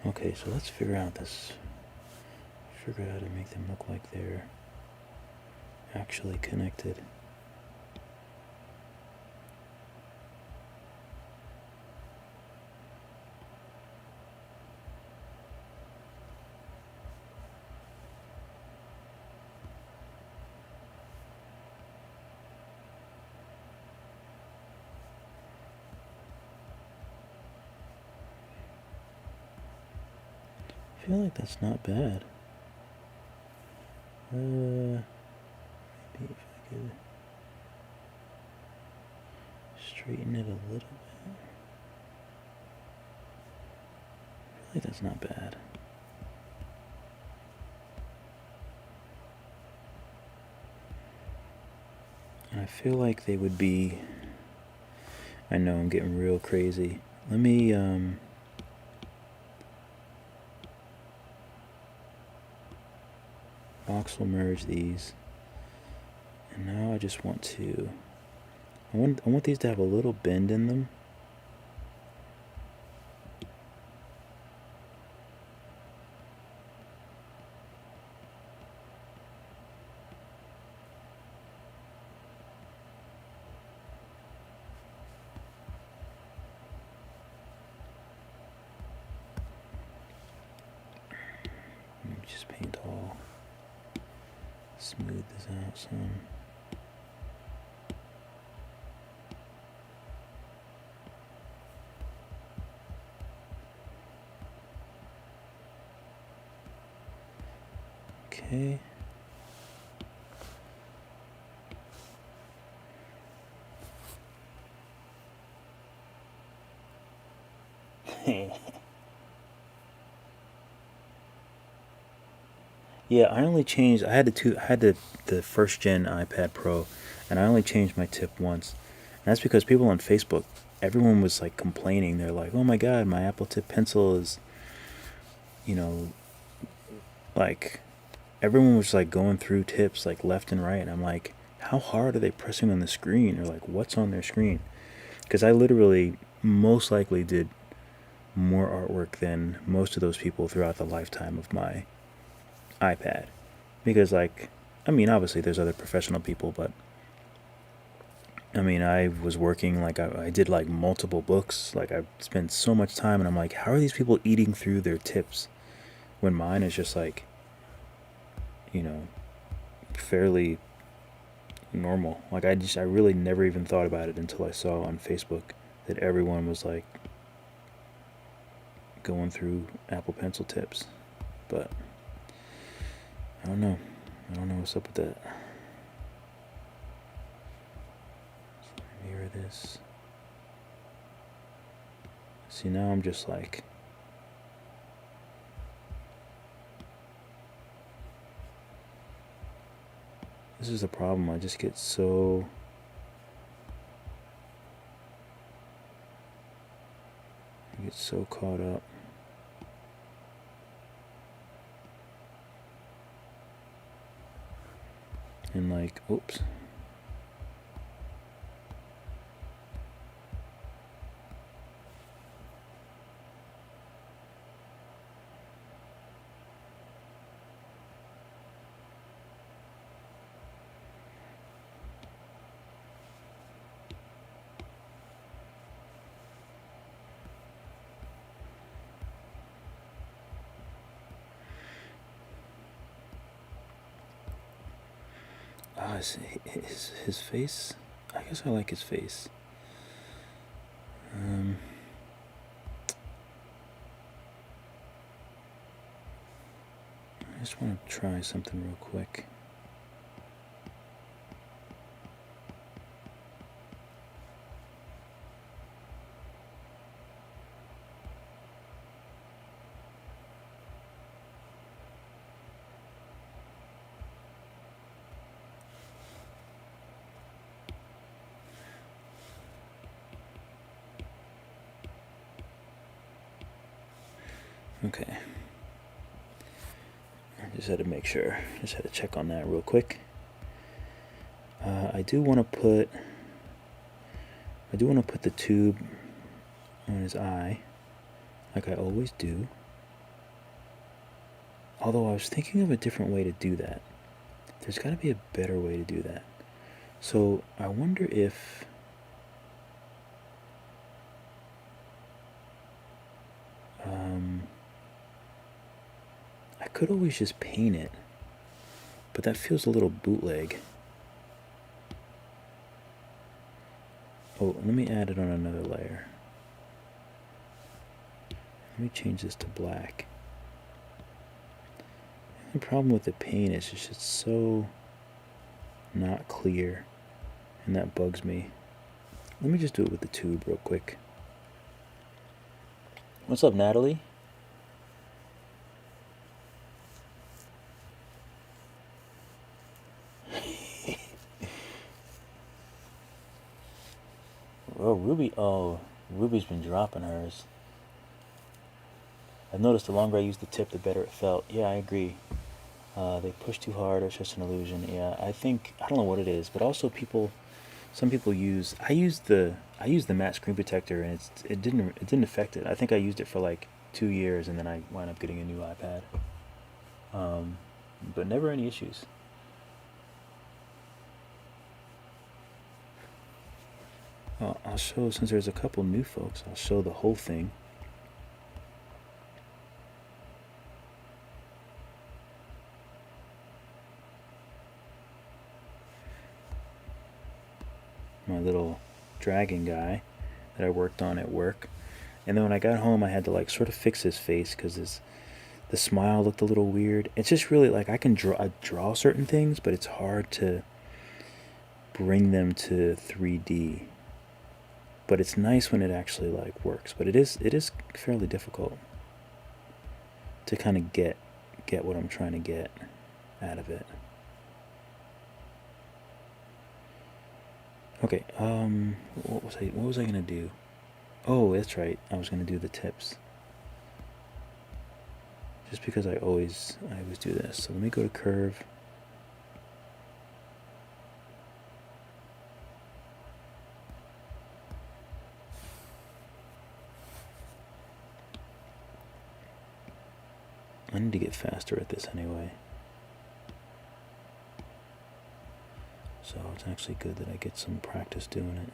Okay, so let's figure out this figure out how to make them look like they're actually connected. I feel like that's not bad. Maybe if I could straighten it a little bit. I feel like that's not bad. And I feel like they would be... I know I'm getting real crazy. Let me voxel merge these, and now I just want to I want these to have a little bend in them. Let me just paint all, smooth this out some. Okay. Yeah, I only changed. I had the first gen iPad Pro, and I only changed my tip once. And that's because people on Facebook, everyone was like complaining. They're like, "Oh my God, my Apple Tip pencil is, you know, like." Everyone was like going through tips like left and right, and I'm like, how hard are they pressing on the screen, or like what's on their screen? Because I literally most likely did more artwork than most of those people throughout the lifetime of my iPad. Because like, I mean, obviously there's other professional people, but I mean, I was working like I did like multiple books. Like I spent so much time, and I'm like, how are these people eating through their tips when mine is just like, you know, fairly normal. Like I really never even thought about it until I saw on Facebook that everyone was like going through Apple Pencil tips. But I don't know. I don't know what's up with that. So mirror this. See, now I'm just like, this is the problem. I just get so caught up. And like, oops. His face. I guess I like his face. I just want to try something real quick. Okay. I just had to make sure. Just had to check on that real quick. I do want to put the tube on his eye, like I always do. Although I was thinking of a different way to do that. There's got to be a better way to do that. So I wonder if I could always just paint it, but that feels a little bootleg. Oh, let me add it on another layer. Let me change this to black. The problem with the paint is it's just so not clear, and that bugs me. Let me just do it with the tube real quick. What's up, Natalie? Oh, Ruby. Oh, Ruby's been dropping hers. I've noticed the longer I use the tip, the better it felt. Yeah, I agree. They push too hard, or it's just an illusion. Yeah, I think I don't know what it is, but also some people use. I used the matte screen protector, and it didn't affect it. I think I used it for like 2 years, and then I wound up getting a new iPad. But never any issues. I'll show, since there's a couple new folks, I'll show the whole thing. My little dragon guy that I worked on at work. And then when I got home, I had to like sort of fix his face because the smile looked a little weird. It's just really like I draw certain things, but it's hard to bring them to 3D. But it's nice when it actually like works. But it is fairly difficult to kind of get what I'm trying to get out of it. Okay, what was I gonna do? Oh, that's right. I was gonna do the tips. Just because I always do this. So let me go to curve. I need to get faster at this anyway. So it's actually good that I get some practice doing it.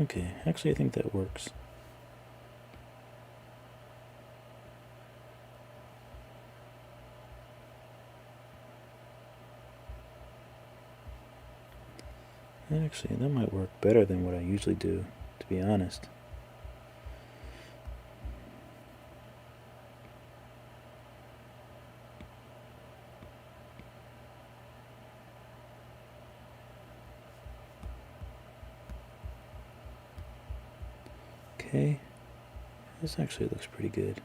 Okay, actually I think that works. Actually, that might work better than what I usually do, to be honest. Okay, this actually looks pretty good.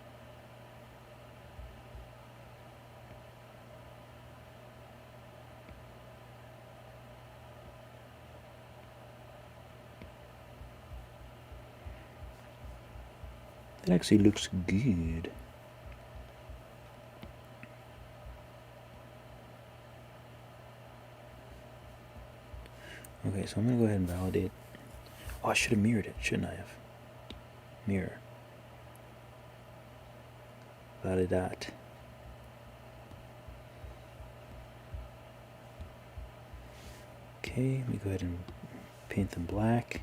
That actually looks good. Okay, so I'm gonna go ahead and validate. Oh, I should have mirrored it, shouldn't I have? Mirror. Validate. Okay, let me go ahead and paint them black.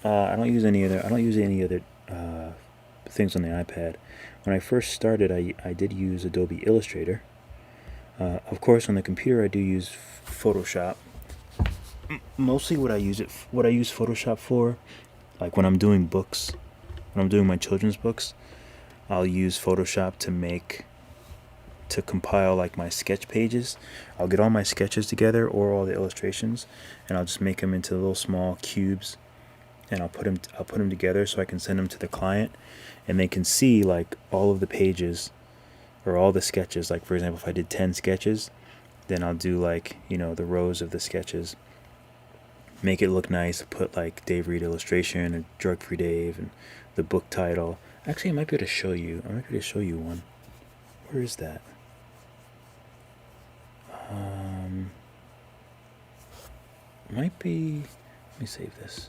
I don't use any other things on the iPad. When I first started, I did use Adobe Illustrator, Of course, on the computer, I do use Photoshop. Mostly, what I use Photoshop for, like when I'm doing books, when I'm doing my children's books, I'll use Photoshop to compile like my sketch pages. I'll get all my sketches together or all the illustrations, and I'll just make them into little small cubes, and I'll put them together so I can send them to the client, and they can see like all of the pages or all the sketches. Like for example, if I did 10 sketches, then I'll do like, the rows of the sketches, make it look nice, put like Dave Reed illustration and Drug Free Dave and the book title. Actually, I might be able to show you. One. Where is that? Might be. Let me save this.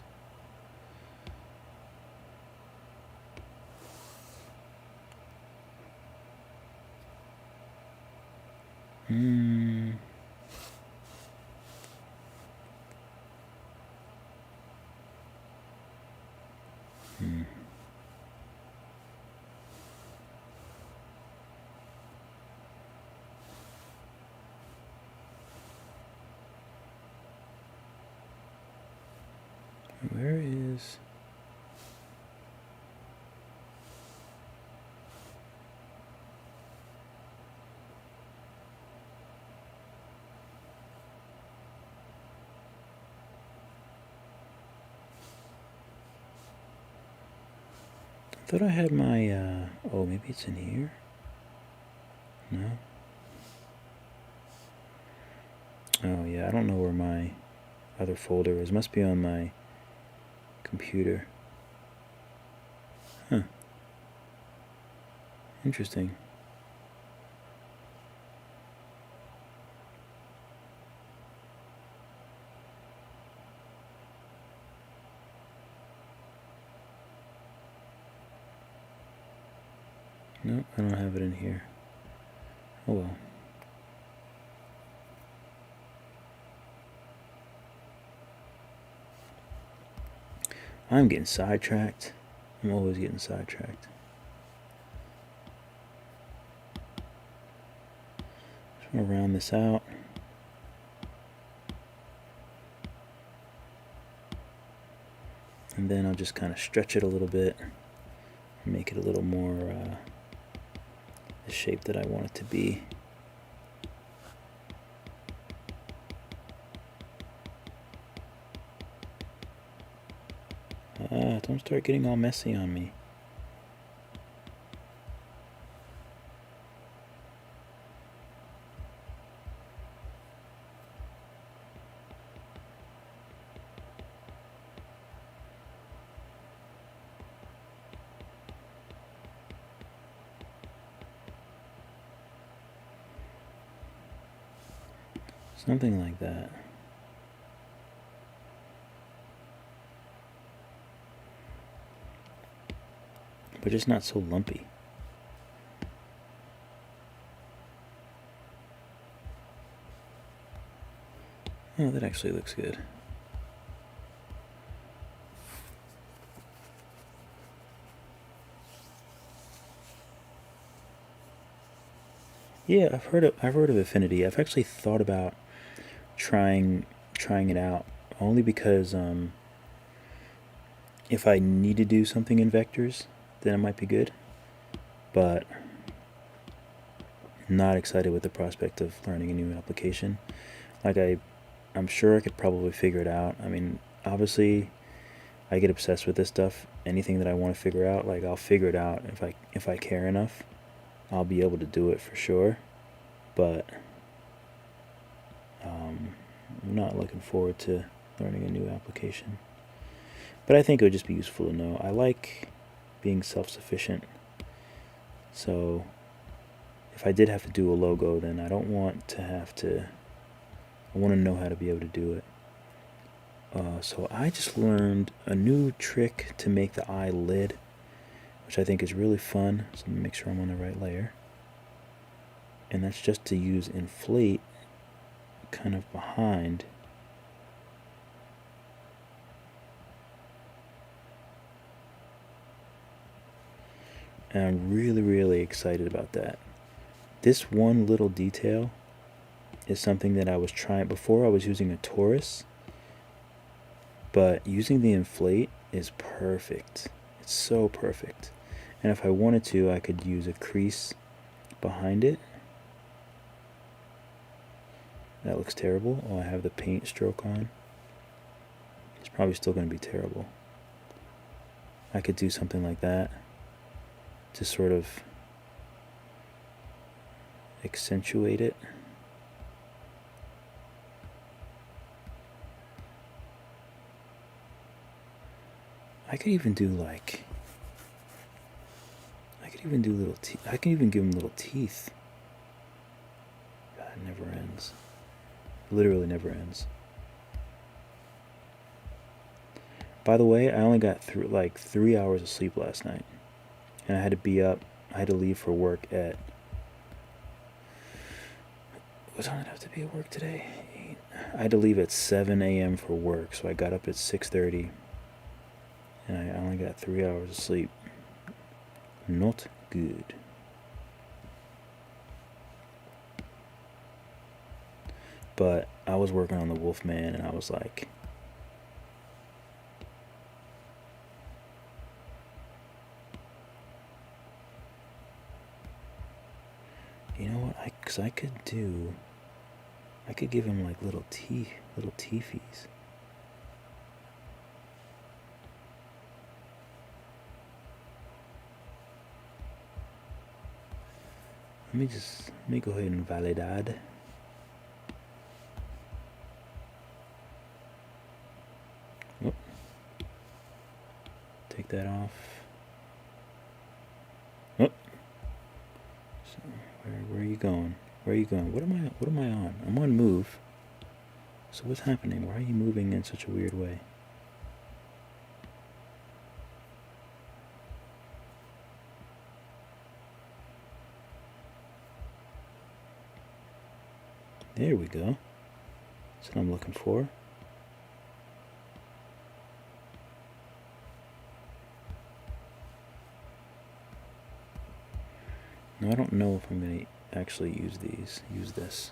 Hmm. Where is... I thought I had my, oh, maybe it's in here? No? Oh, yeah, I don't know where my other folder is. Must be on my computer. Huh. Interesting. No, I don't have it in here. Oh well. I'm getting sidetracked. I'm always getting sidetracked. Just want to round this out. And then I'll just kind of stretch it a little bit and make it a little more the shape that I want it to be. Don't start getting all messy on me. Something like that. But just not so lumpy. Oh, that actually looks good. Yeah, I've heard of Affinity. I've actually thought about trying it out, only because if I need to do something in vectors, then it might be good. But not excited with the prospect of learning a new application. Like I'm sure I could probably figure it out. I mean, obviously, I get obsessed with this stuff. Anything that I want to figure out, like I'll figure it out if I care enough. I'll be able to do it for sure. But I'm not looking forward to learning a new application. But I think it would just be useful to know. I like being self-sufficient. So if I did have to do a logo, then I don't want to have to. I want to know how to be able to do it. So I just learned a new trick to make the eye lid, which I think is really fun. So let me make sure I'm on the right layer. And that's just to use inflate kind of behind. And I'm really, really excited about that. This one little detail is something that I was trying before. I was using a Taurus, but using the inflate is perfect. It's so perfect. And if I wanted to, I could use a crease behind it. That looks terrible. Oh, I have the paint stroke on. It's probably still going to be terrible. I could do something like that to sort of accentuate it. I could even do like, I could even do little teeth. I can even give him little teeth. God, it never ends. Literally never ends. By the way, I only got through like 3 hours of sleep last night, and I had to be up. I had to leave for work at. What time did I have to be at work today? 8. I had to leave at 7 a.m. for work, so I got up at 6:30, and I only got 3 hours of sleep. Not good. But I was working on the Wolfman, and I was like, you know what? Because I could give him like little teefies. Let me go ahead and validad. Oh. Take that off. Oh. So where are you going? Where are you going? What am I on? I'm on move. So what's happening? Why are you moving in such a weird way? There we go. That's what I'm looking for. Now I don't know if I'm going to actually use this.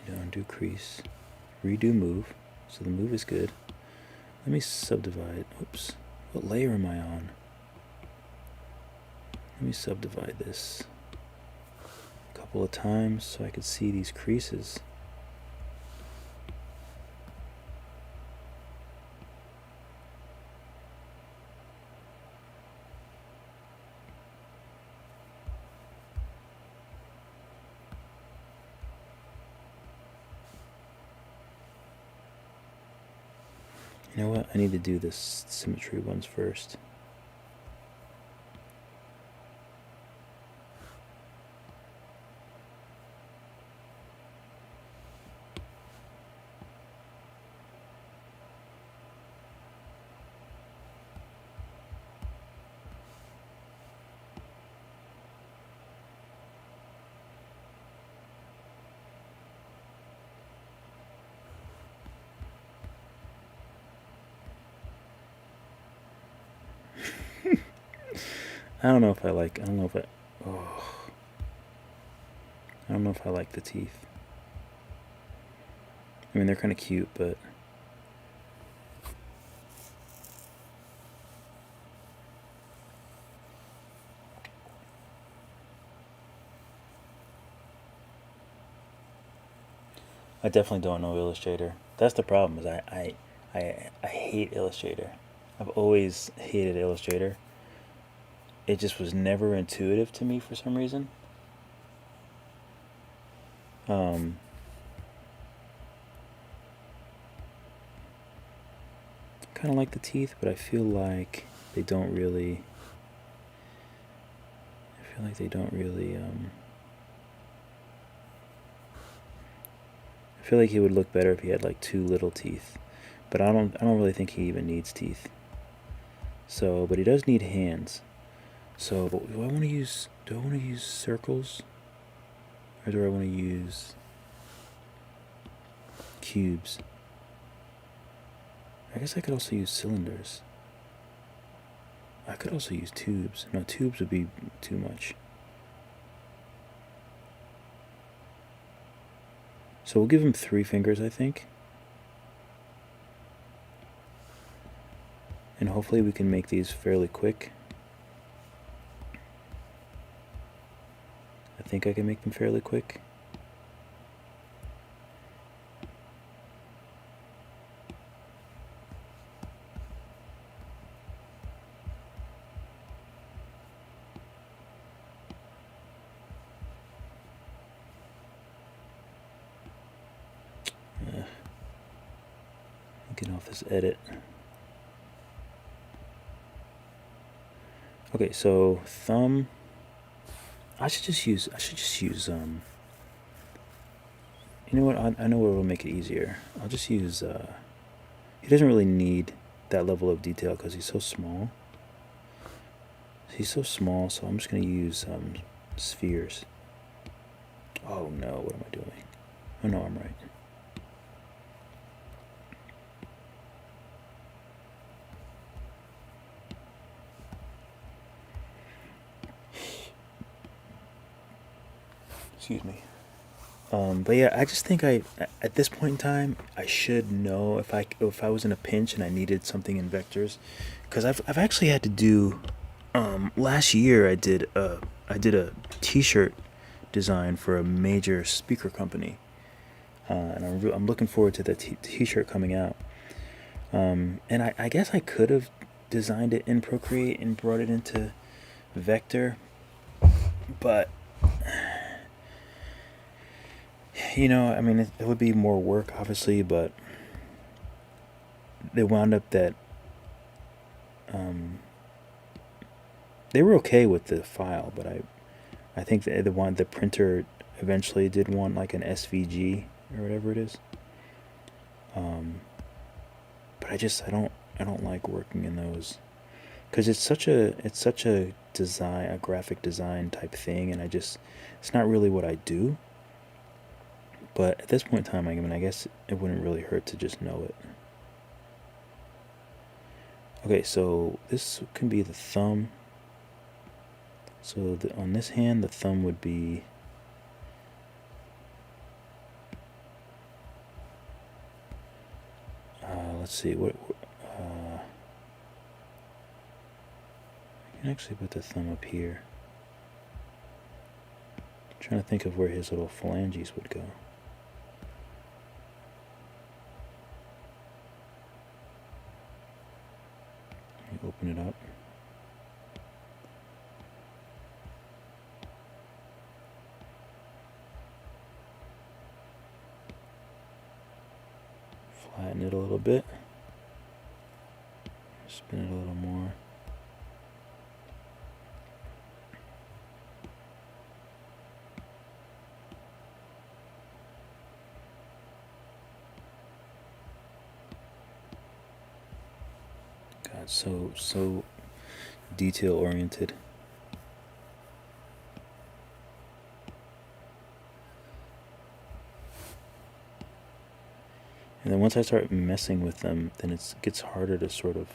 Undo crease, redo move, so the move is good. Let me subdivide. Oops, what layer am I on? Let me subdivide this a couple of times so I could see these creases. You know what? I need to do this symmetry ones first. I don't know if I like the teeth. I mean, they're kind of cute, but I definitely don't know Illustrator. That's the problem, is I hate Illustrator. I've always hated Illustrator. It just was never intuitive to me for some reason. Kind of like the teeth, but I feel like they don't really. I feel like he would look better if he had like 2 little teeth, but I don't really think he even needs teeth. So, but he does need hands. So, do I want to use circles, or do I want to use cubes. I guess I could also use cylinders. I could also use tubes. No, tubes would be too much. So we'll give him 3 fingers, I think. And hopefully we can make these fairly quick. I think I can make them fairly quick. Get off this edit. Okay, so thumb. I should just use. You know what? I know what will make it easier. I'll just use. He doesn't really need that level of detail because he's so small. He's so small, so I'm just gonna use spheres. Oh no! What am I doing? Oh no, I'm right. Excuse me. But yeah, I just think at this point in time, I should know if I was in a pinch and I needed something in vectors, because I've actually had to do. Last year I did a T-shirt design for a major speaker company, and I'm looking forward to the T-shirt coming out. And I guess I could have designed it in Procreate and brought it into Vector, but you know, I mean, it would be more work, obviously, but they wound up that they were okay with the file, but I think the printer eventually did want like an SVG or whatever it is. But I don't like working in those because it's such a design, a graphic design type thing, and it's not really what I do. But at this point in time, I mean, I guess it wouldn't really hurt to just know it. Okay, so this can be the thumb. So on this hand, the thumb would be let's see what I can actually put the thumb up here. I'm trying to think of where his little phalanges would go. Let me open it up. Flatten it a little bit. Spin it a little more. God, so detail oriented. And then once I start messing with them, then it gets harder to sort of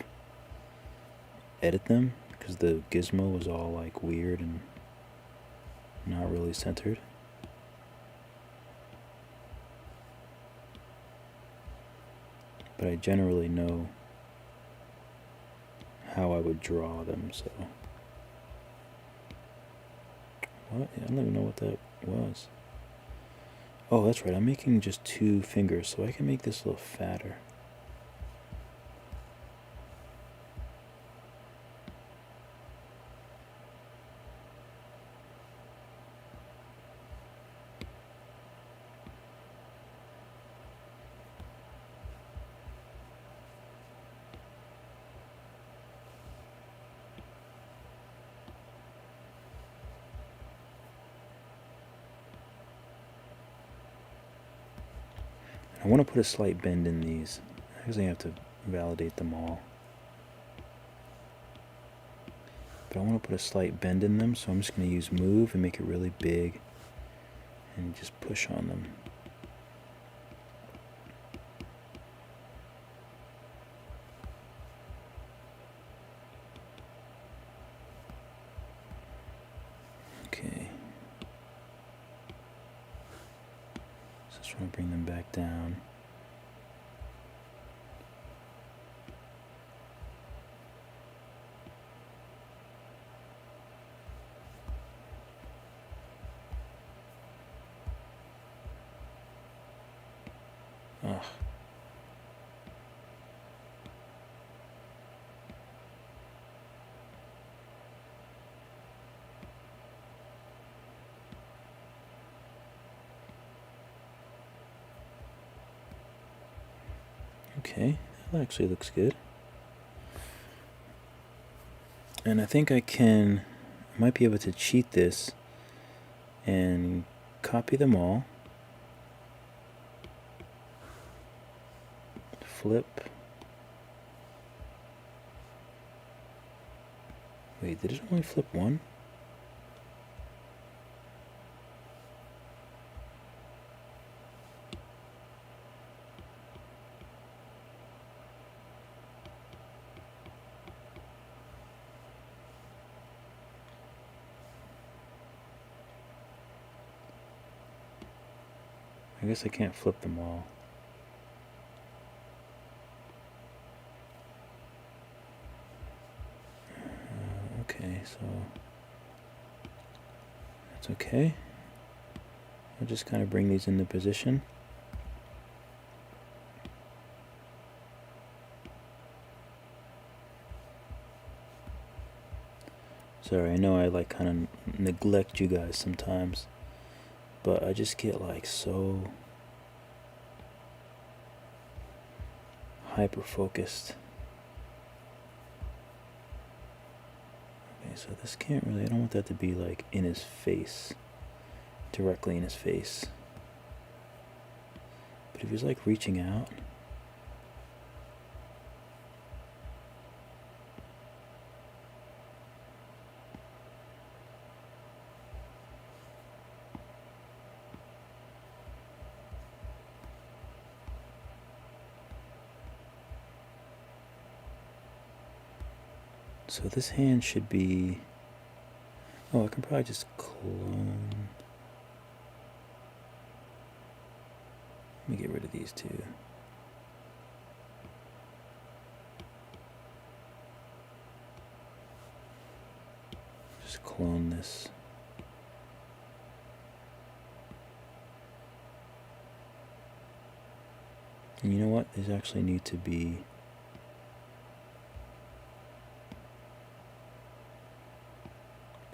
edit them because the gizmo was all like weird and not really centered. But I generally know how I would draw them, so. What? I don't even know what that was. Oh, that's right, I'm making just 2 fingers, so I can make this a little fatter. I want to put a slight bend in these. I actually have to validate them all. But I want to put a slight bend in them, so I'm just going to use move and make it really big and just push on them. Just want to bring them back down. Ugh. Okay, that actually looks good. And I think I might be able to cheat this and copy them all. Flip. Wait, did it only flip one? I guess I can't flip them all. Okay, so that's okay. I'll just kind of bring these into position. Sorry, I know I like kind of neglect you guys sometimes, but I just get like so hyper focused. Okay, so this can't really, I don't want that to be like in his face, directly in his face. But if he's like reaching out, so this hand should be, oh, I can probably just clone. Let me get rid of these two. Just clone this. And you know what? These actually need to be,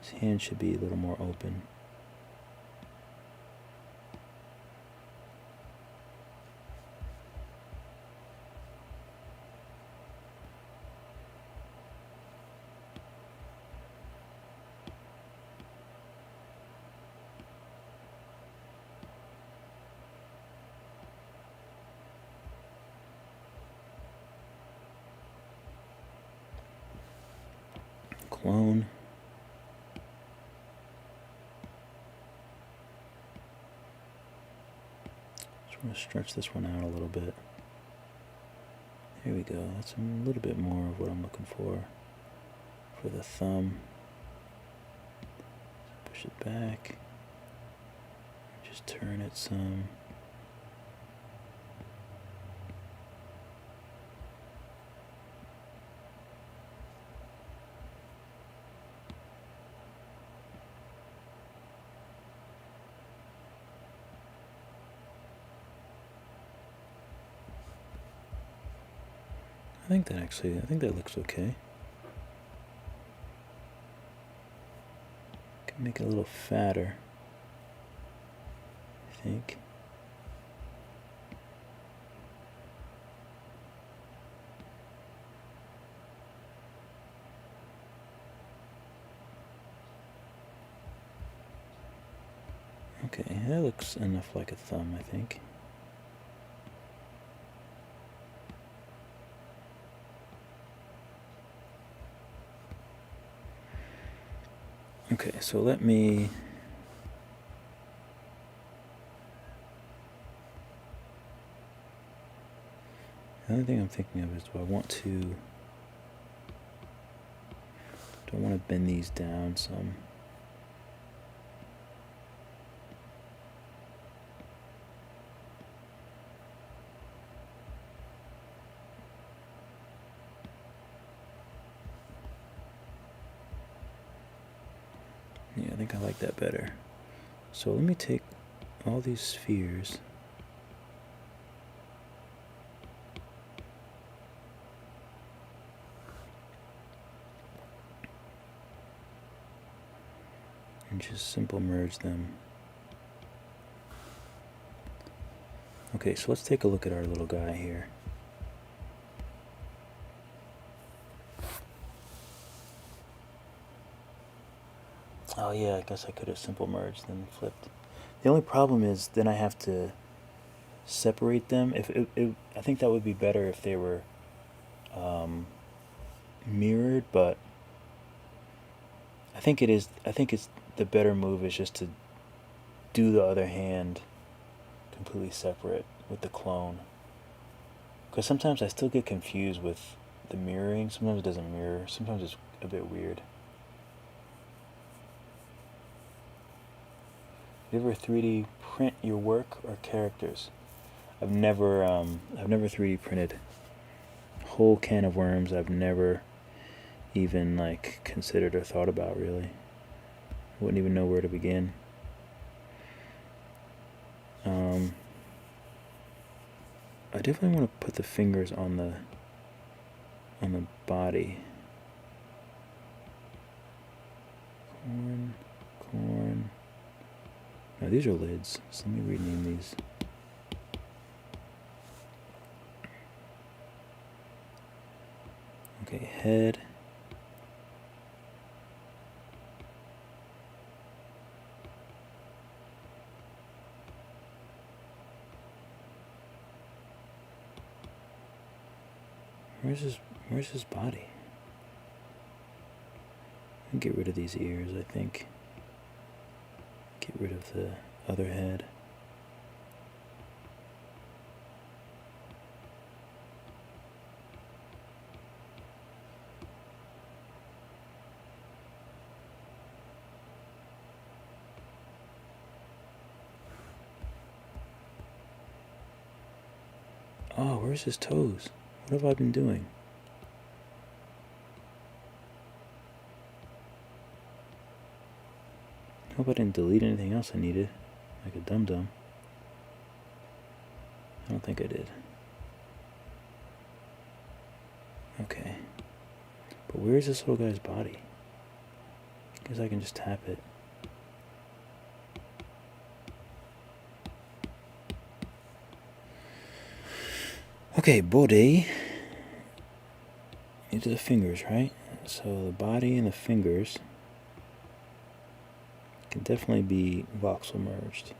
his hand should be a little more open. Clone. Just want to stretch this one out a little bit. There we go. That's a little bit more of what I'm looking for the thumb. Push it back. Just turn it some. I think that looks okay. Can make it a little fatter, I think. Okay, that looks enough like a thumb, I think. Okay, so let me, the other thing I'm thinking of is, do I want to bend these down some? Yeah, I think I like that better. So let me take all these spheres. And just simple merge them. Okay, so let's take a look at our little guy here. Oh yeah, I guess I could have simple merged and flipped. The only problem is then I have to separate them. I think that would be better if they were mirrored, but I think it's the better move is just to do the other hand completely separate with the clone. Because sometimes I still get confused with the mirroring. Sometimes it doesn't mirror. Sometimes it's a bit weird. You ever 3D print your work or characters? I've never 3D printed. Whole can of worms. I've never even like considered or thought about really. Wouldn't even know where to begin. I definitely want to put the fingers on the body. Corn. No, these are lids. So let me rename these. Okay, head. Where's his body? I'll get rid of these ears, I think. Get rid of the other head. Oh, where's his toes? What have I been doing? Hope I didn't delete anything else I needed, like a dum-dum. I don't think I did. Okay. But where's this little guy's body? I guess I can just tap it. Okay, body. These are the fingers, right? So the body and the fingers can definitely be voxel merged.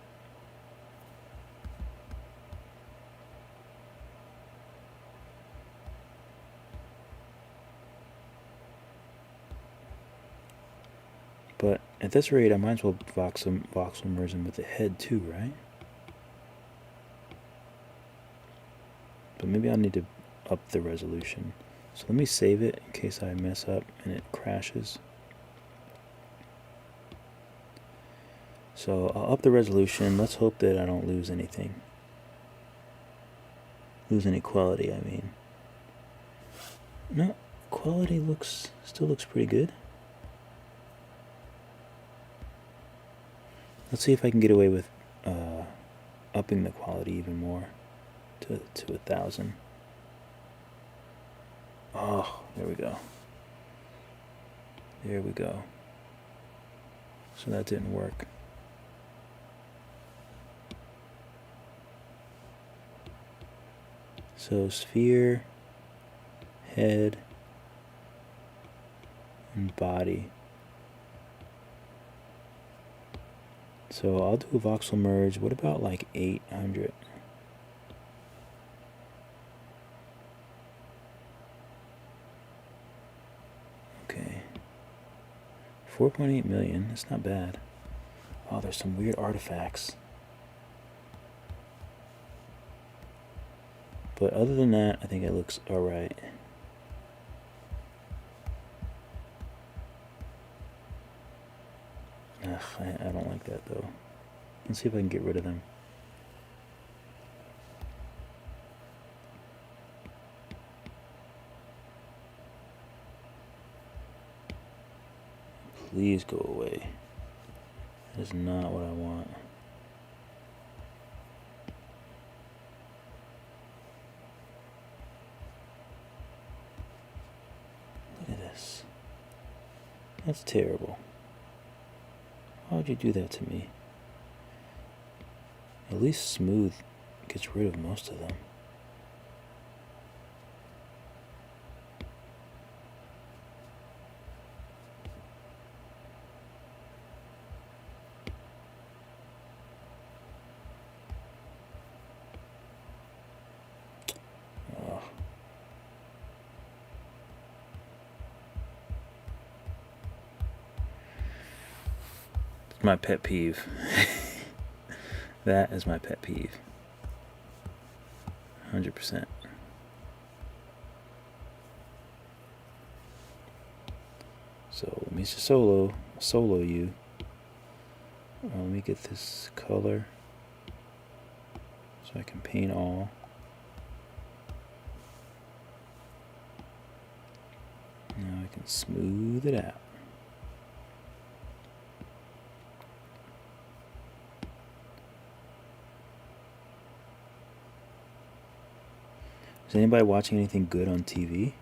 But at this rate, I might as well voxel merge them with the head too, right? But maybe I'll need to up the resolution. So let me save it in case I mess up and it crashes. So I'll up the resolution. Let's hope that I don't lose anything. Lose any quality, I mean. No, quality still looks pretty good. Let's see if I can get away with upping the quality even more to 1,000. Oh, there we go. There we go. So that didn't work. So sphere, head, and body. So I'll do a voxel merge. What about like 800? Okay. 4.8 million. That's not bad. Oh, there's some weird artifacts. But other than that, I think it looks alright. Ugh, I don't like that though. Let's see if I can get rid of them. Please go away. That is not what I want. Look at this. That's terrible. Why would you do that to me? At least smooth gets rid of most of them. Oh. It's my pet peeve. That is my pet peeve. 100%. So let me solo you. Let me get this color so I can paint all. Now I can smooth it out. Is anybody watching anything good on TV?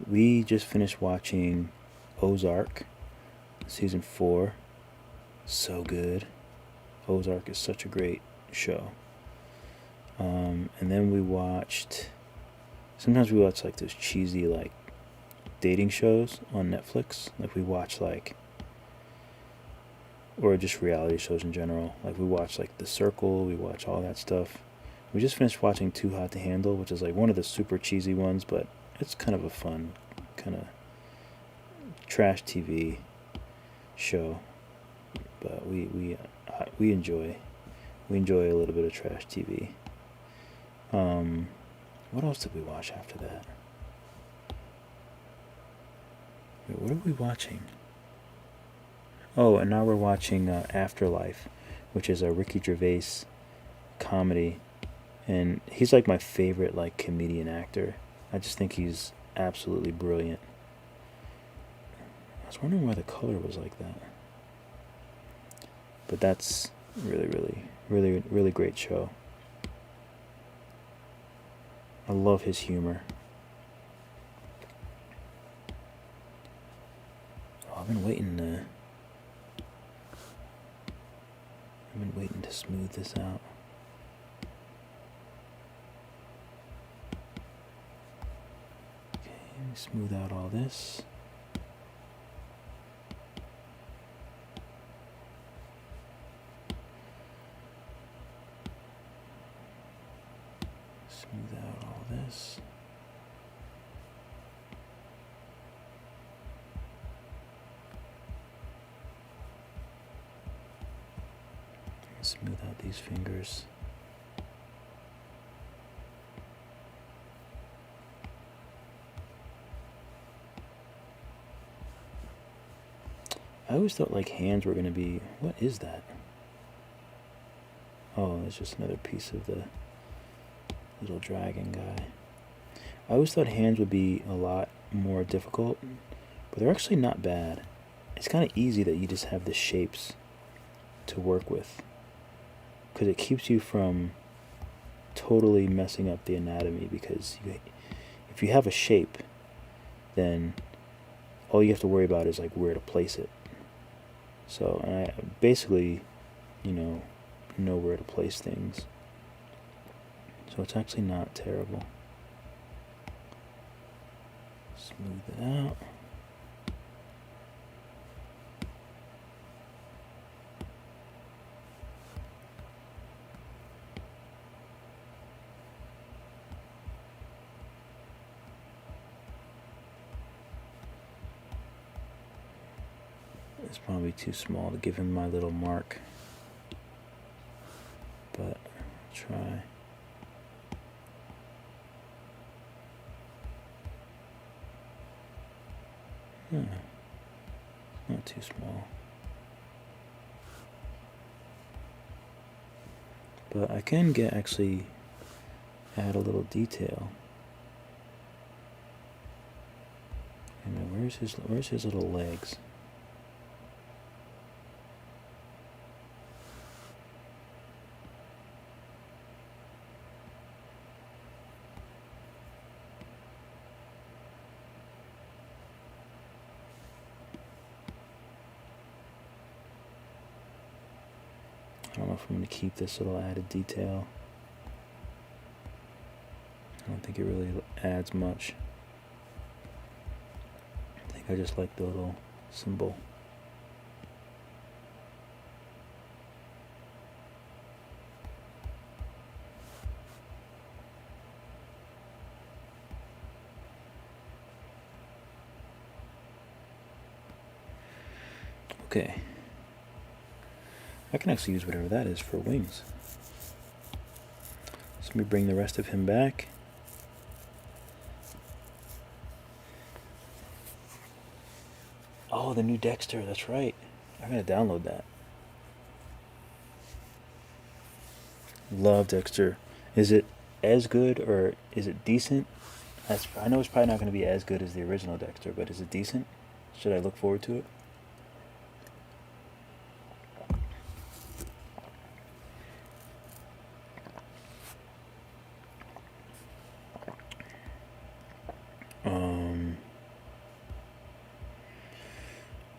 We just finished watching Ozark, season 4. So good. Ozark is such a great show. And then we watched, sometimes we watch like those cheesy like dating shows on Netflix. Like we watch like, or just reality shows in general. Like we watch like The Circle, we watch all that stuff. We just finished watching Too Hot to Handle, which is like one of the super cheesy ones, but it's kind of a fun, kind of trash TV show. But we enjoy a little bit of trash TV. What else did we watch after that? Wait, what are we watching? Oh, and now we're watching Afterlife, which is a Ricky Gervais comedy. And he's like my favorite like comedian actor. I just think he's absolutely brilliant. I was wondering why the color was like that. But that's really great show. I love his humor. Oh, I've been waiting to smooth this out. Smooth out all this. Smooth out all this. Smooth out these fingers. I always thought like hands were going to be, what is that? Oh, it's just another piece of the little dragon guy. I always thought hands would be a lot more difficult, but they're actually not bad. It's kind of easy that you just have the shapes to work with, because it keeps you from totally messing up the anatomy, because if you have a shape, then all you have to worry about is like where to place it. So I basically, know where to place things. So it's actually not terrible. Smooth it out. It's probably too small to give him my little mark, but I'll try. Not too small. But I can actually add a little detail. And where's his little legs? I don't know if I'm going to keep this little added detail. I don't think it really adds much. I think I just like the little symbol. Okay. I can actually use whatever that is for wings. So let me bring the rest of him back. Oh, the new Dexter, that's right. I gotta download that. Love Dexter. Is it as good or is it decent? I know it's probably not going to be as good as the original Dexter, but is it decent? Should I look forward to it?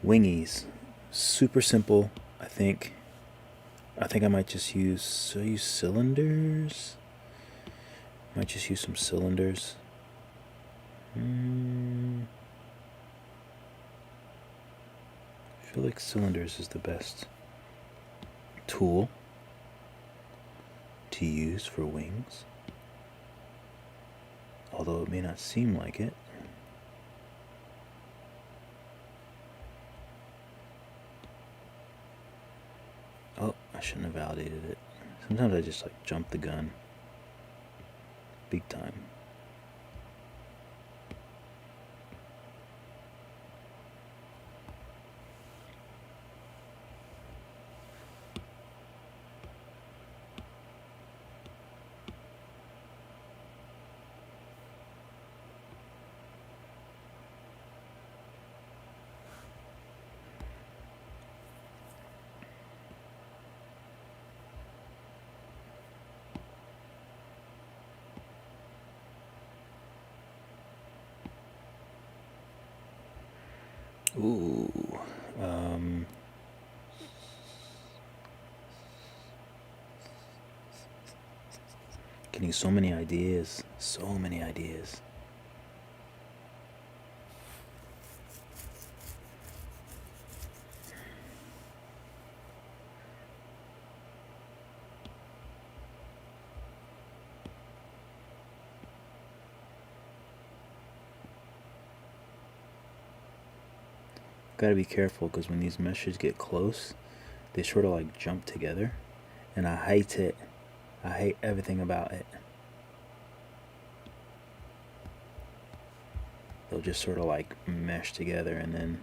Wingies, super simple. I think I might just use cylinders. Might just use some cylinders. I feel like cylinders is the best tool to use for wings, although it may not seem like it. Oh, I shouldn't have validated it. Sometimes I just like jump the gun big time. Ooh, getting so many ideas, so many ideas. Gotta be careful because when these meshes get close, they sort of like jump together, and I hate it. I hate everything about it. They'll just sort of like mesh together, and then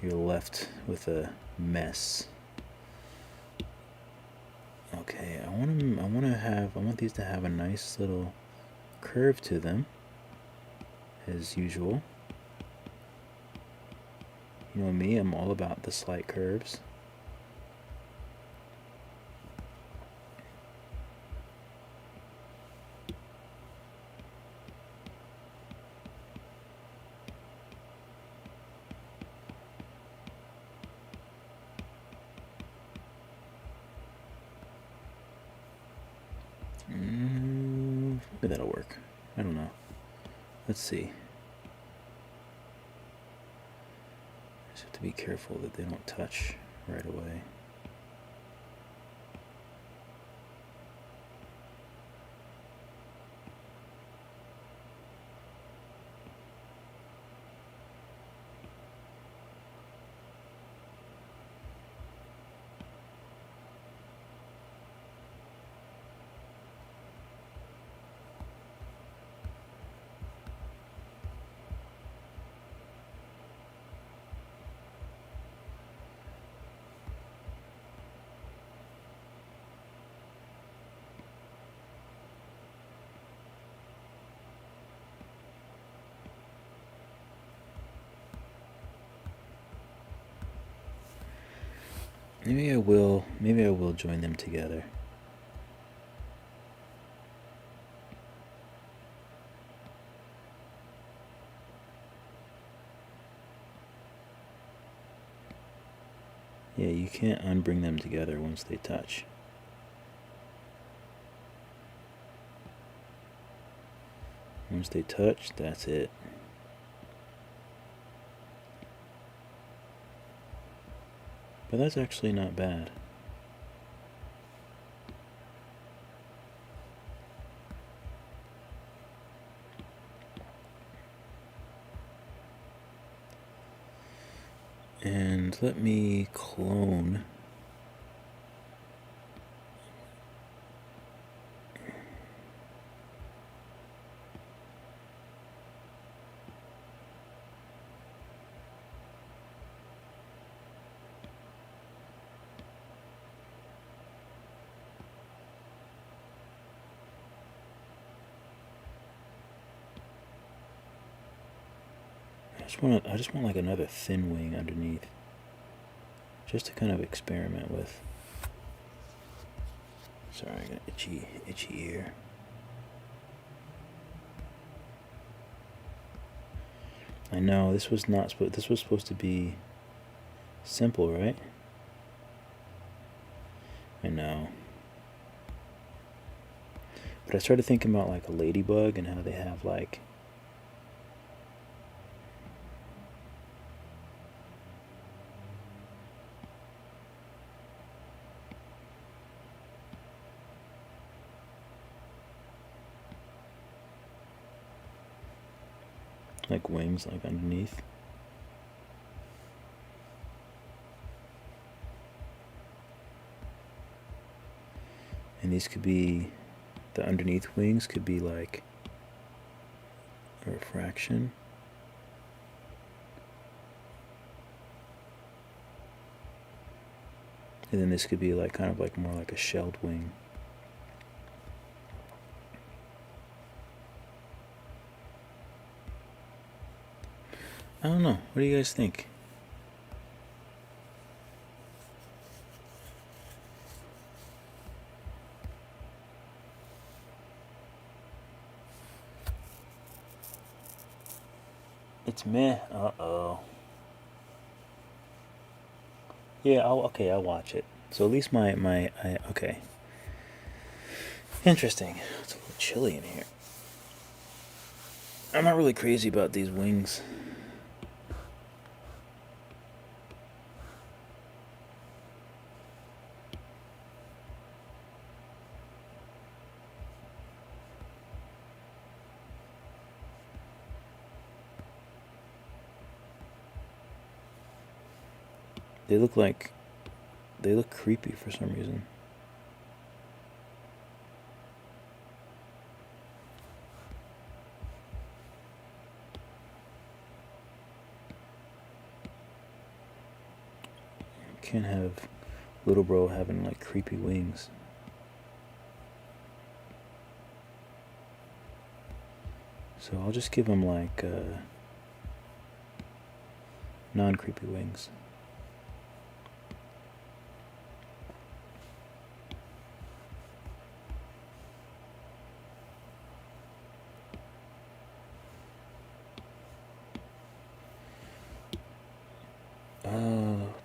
you're left with a mess. Okay, I want these to have a nice little curve to them, as usual. You know me, I'm all about the slight curves. Maybe that'll work. I don't know. Let's see. Just have to be careful that they don't touch right away. Maybe I will join them together. Yeah, you can't unbring them together once they touch. Once they touch, that's it. But that's actually not bad. And let me clone. I just want like another thin wing underneath, just to kind of experiment with. Sorry, I got itchy ear. I know this was not supposed. This was supposed to be simple, right? I know. But I started thinking about like a ladybug and how they have like wings like underneath. And these could be, the underneath wings could be like a refraction. And then this could be like kind of like more like a shelled wing. I don't know. What do you guys think? It's meh. Uh-oh. Yeah, I'll watch it. So at least okay. Interesting. It's a little chilly in here. I'm not really crazy about these wings. They look creepy for some reason. Can't have little bro having like creepy wings. So I'll just give him like non-creepy wings.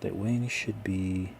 That wing should be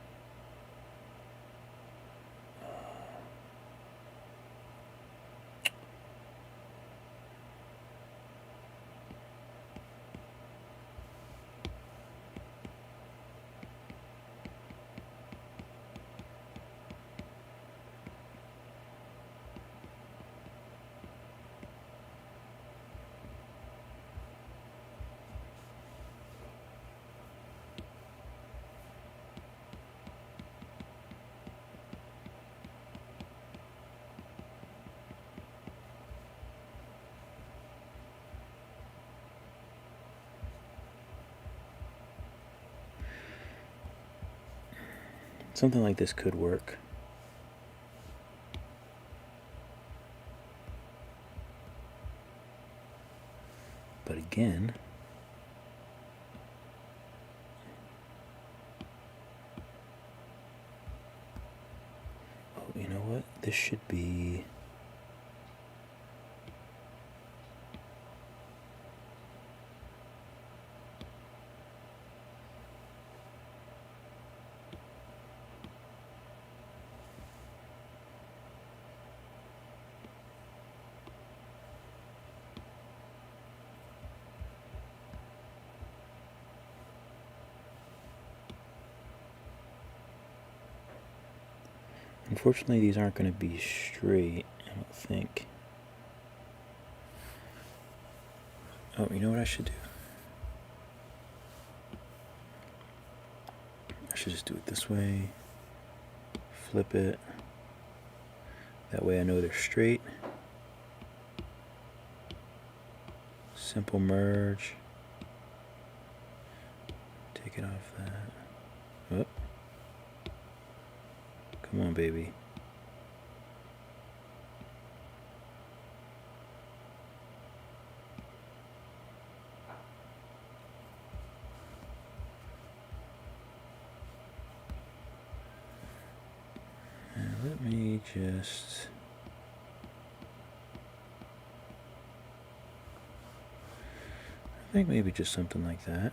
something like this could work. But again, oh, you know what? This should be Unfortunately, these aren't going to be straight, I don't think. Oh, you know what I should do? I should just do it this way. Flip it. That way I know they're straight. Simple merge. Take it off that. Oh. Come on, baby. And let me just... I think maybe just something like that.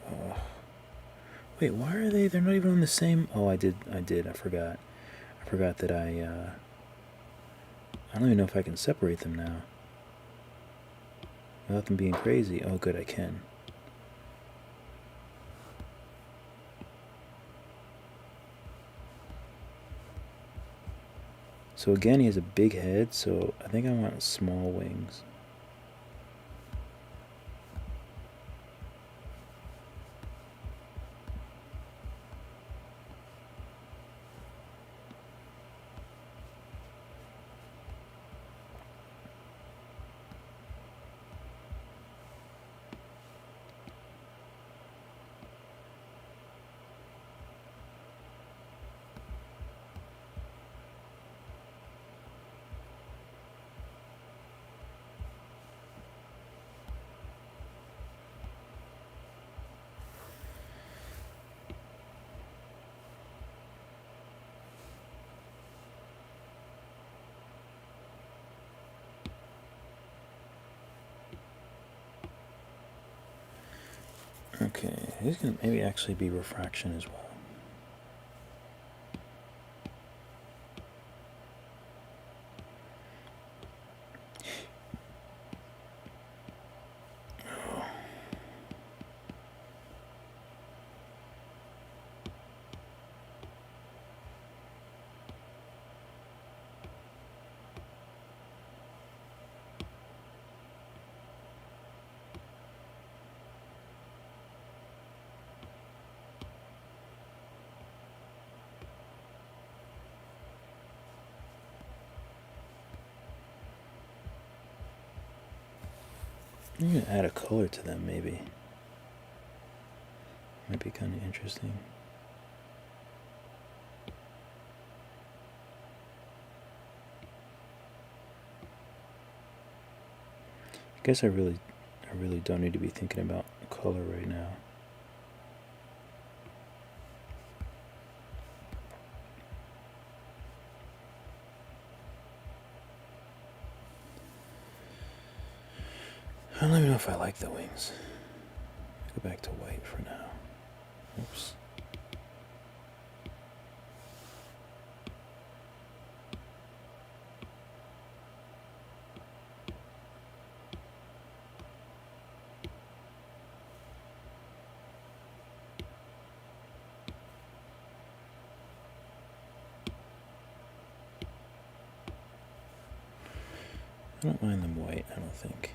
Oh. Wait, why are they? They're not even on the same... Oh, I forgot. I forgot that I don't even know if I can separate them now. Without them being crazy. Oh, good, I can. So again, he has a big head, so I think I want small wings. Okay, he's gonna maybe actually be refraction as well. I'm gonna add a color to them, maybe. Might be kind of interesting. I guess I really don't need to be thinking about color right now. I don't even know if I like the wings. Go back to white for now. Oops. I don't mind them white, I don't think.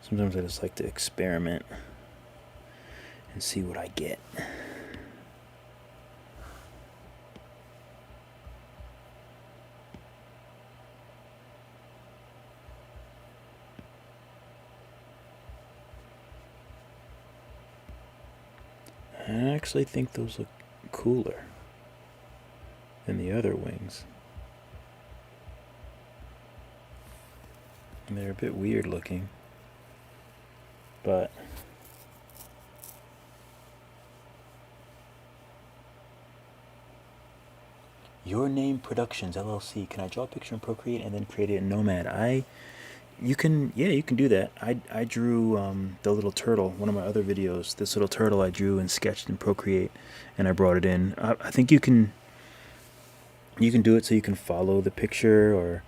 Sometimes I just like to experiment and see what I get. I actually think those look cooler than the other wings. And they're a bit weird looking, but Your Name Productions LLC. Can I draw a picture in Procreate and then create it in Nomad? You can, yeah, you can do that. I drew the little turtle. One of my other videos. This little turtle I drew and sketched in Procreate, and I brought it in. I think you can do it so you can follow the picture, or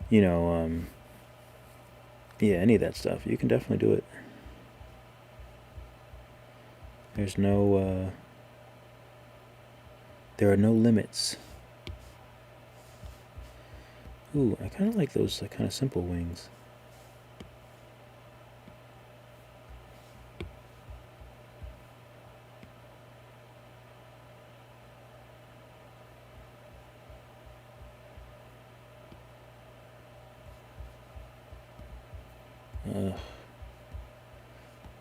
yeah, any of that stuff. You can definitely do it. There's no there are no limits. Ooh, I kind of like those kind of simple wings.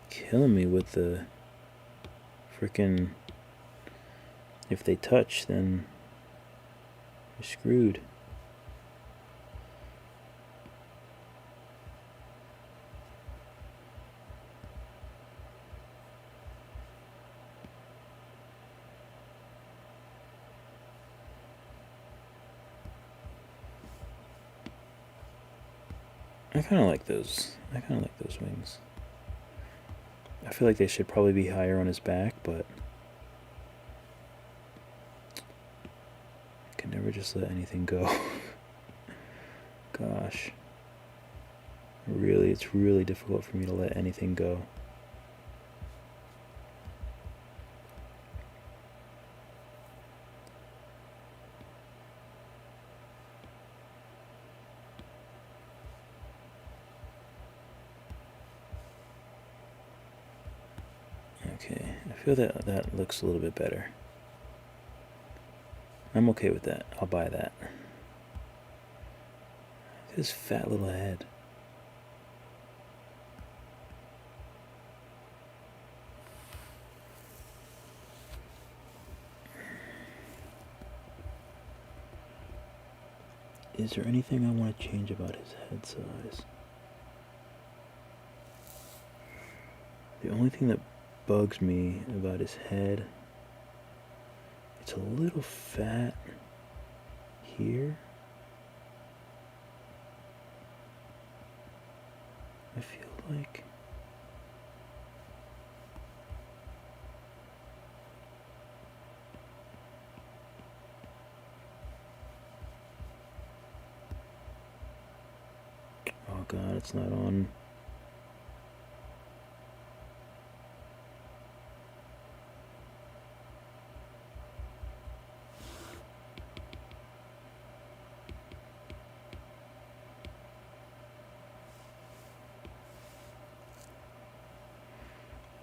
Killing me with the freaking. If they touch, then you're screwed. I kind of like those. I kind of like those wings. I feel like they should probably be higher on his back, but I can never just let anything go. Gosh. Really, it's really difficult for me to let anything go. Okay, I feel that looks a little bit better. I'm okay with that. I'll buy that. His fat little head. Is there anything I want to change about his head size? The only thing that bugs me about his head, it's a little fat here. I feel like oh god, it's not on.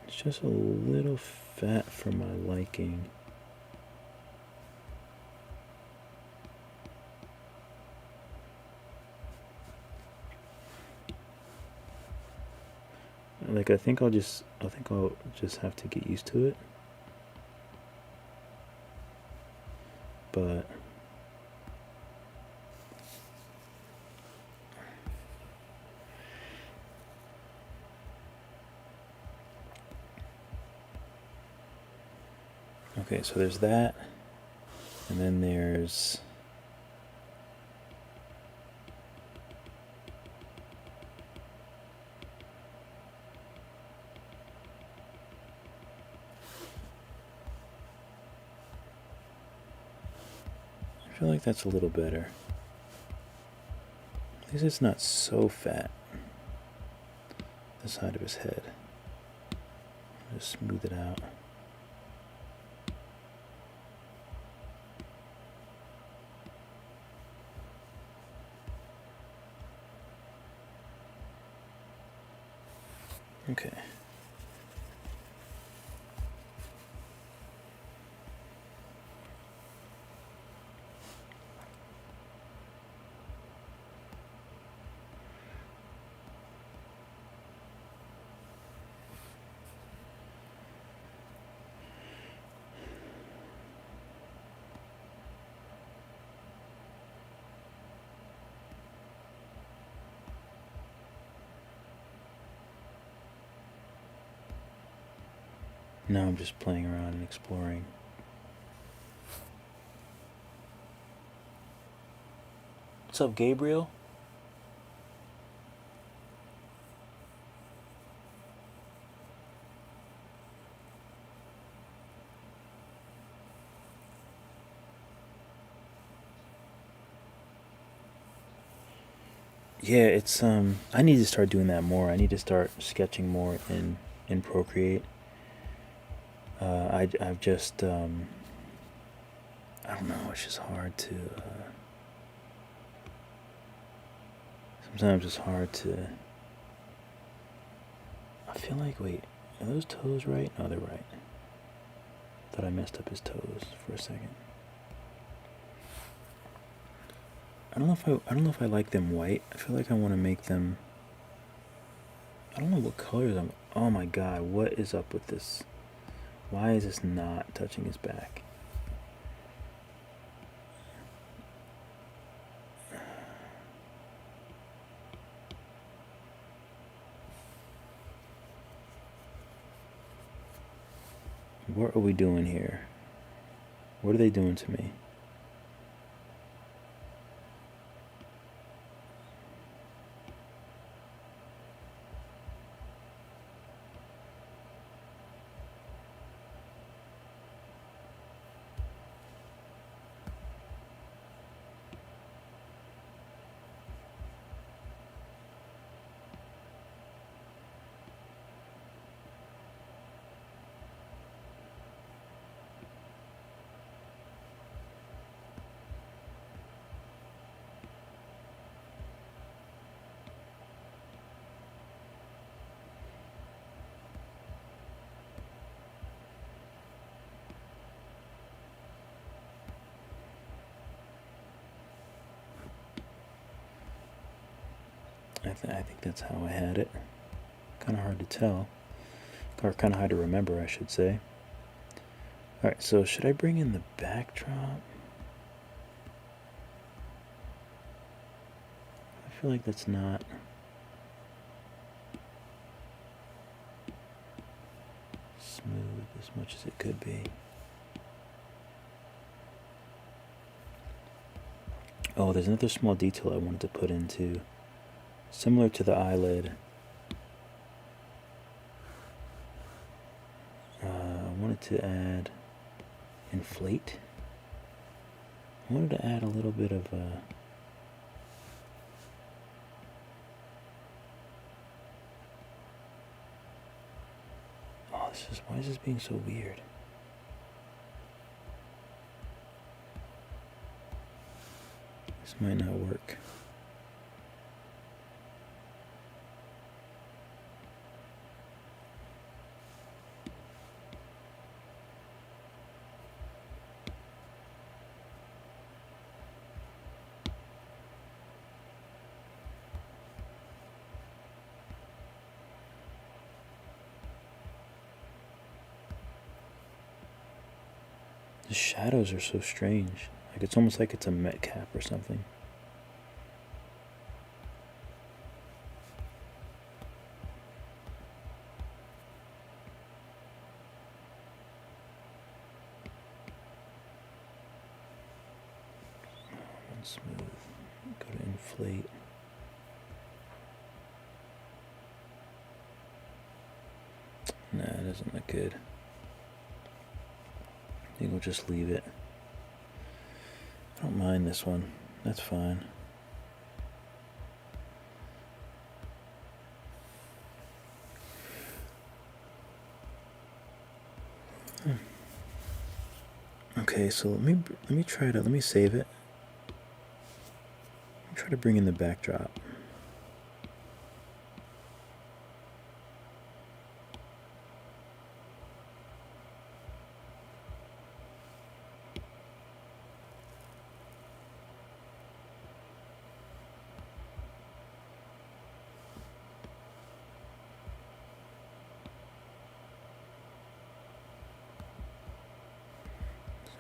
It's just a little fat for my liking. Like I think I'll just have to get used to it. But okay, so there's that, and then there's I feel like that's a little better. At least it's not so fat. The side of his head. Just smooth it out. Okay. Now I'm just playing around and exploring. What's up, Gabriel? Yeah, it's I need to start doing that more. I need to start sketching more in Procreate. I've just I don't know. It's just hard to. Sometimes it's hard to. I feel like wait, are those toes right? No, they're right. Thought I messed up his toes for a second. I don't know if I like them white. I feel like I want to make them. I don't know what colors I'm. Oh my god, what is up with this? Why is this not touching his back? What are we doing here? What are they doing to me? I think that's how I had it. Kind of hard to tell. Or kind of hard to remember, I should say. Alright, so should I bring in the backdrop? I feel like that's not smooth as much as it could be. Oh, there's another small detail I wanted to put into. Similar to the eyelid. I wanted to add inflate. I wanted to add a little bit of oh, why is this being so weird? This might not work. The shadows are so strange. Like it's almost like it's a Met cap or something. Smooth. Go to inflate. Nah, it doesn't look good. I think we'll just leave it. I don't mind this one. That's fine. Okay, so let me try to let me save it. Let me try to bring in the backdrop.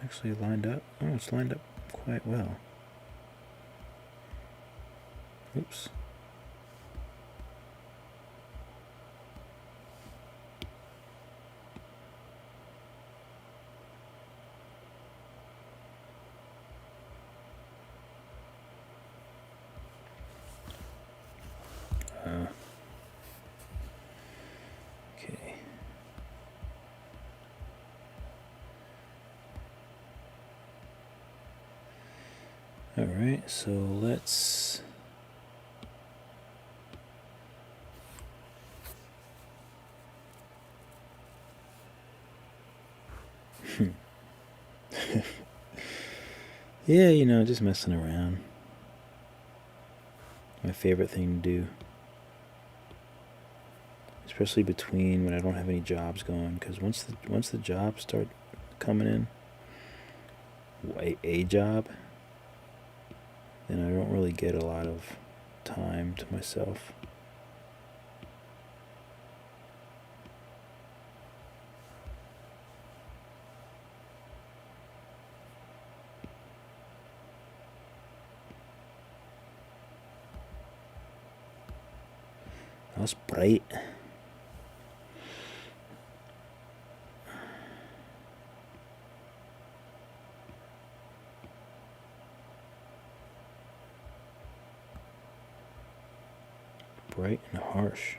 Actually lined up. Oh, it's lined up quite well. Oops. Okay. All right, so let's yeah, you know, just messing around. My favorite thing to do. Especially between when I don't have any jobs going, because once the jobs start coming in, a job, then I don't really get a lot of time to myself. That's bright. Bright and harsh.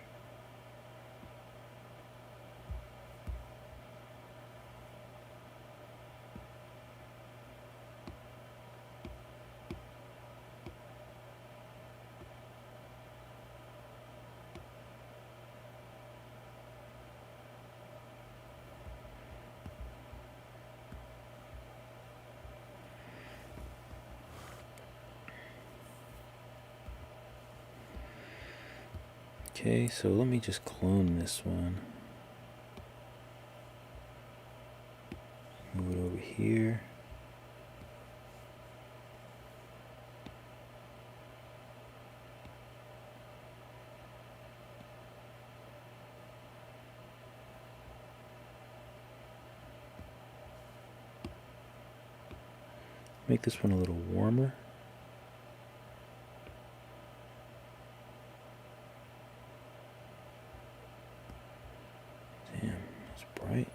Okay, so let me just clone this one. Move it over here. Make this one a little warmer. Damn, that's bright.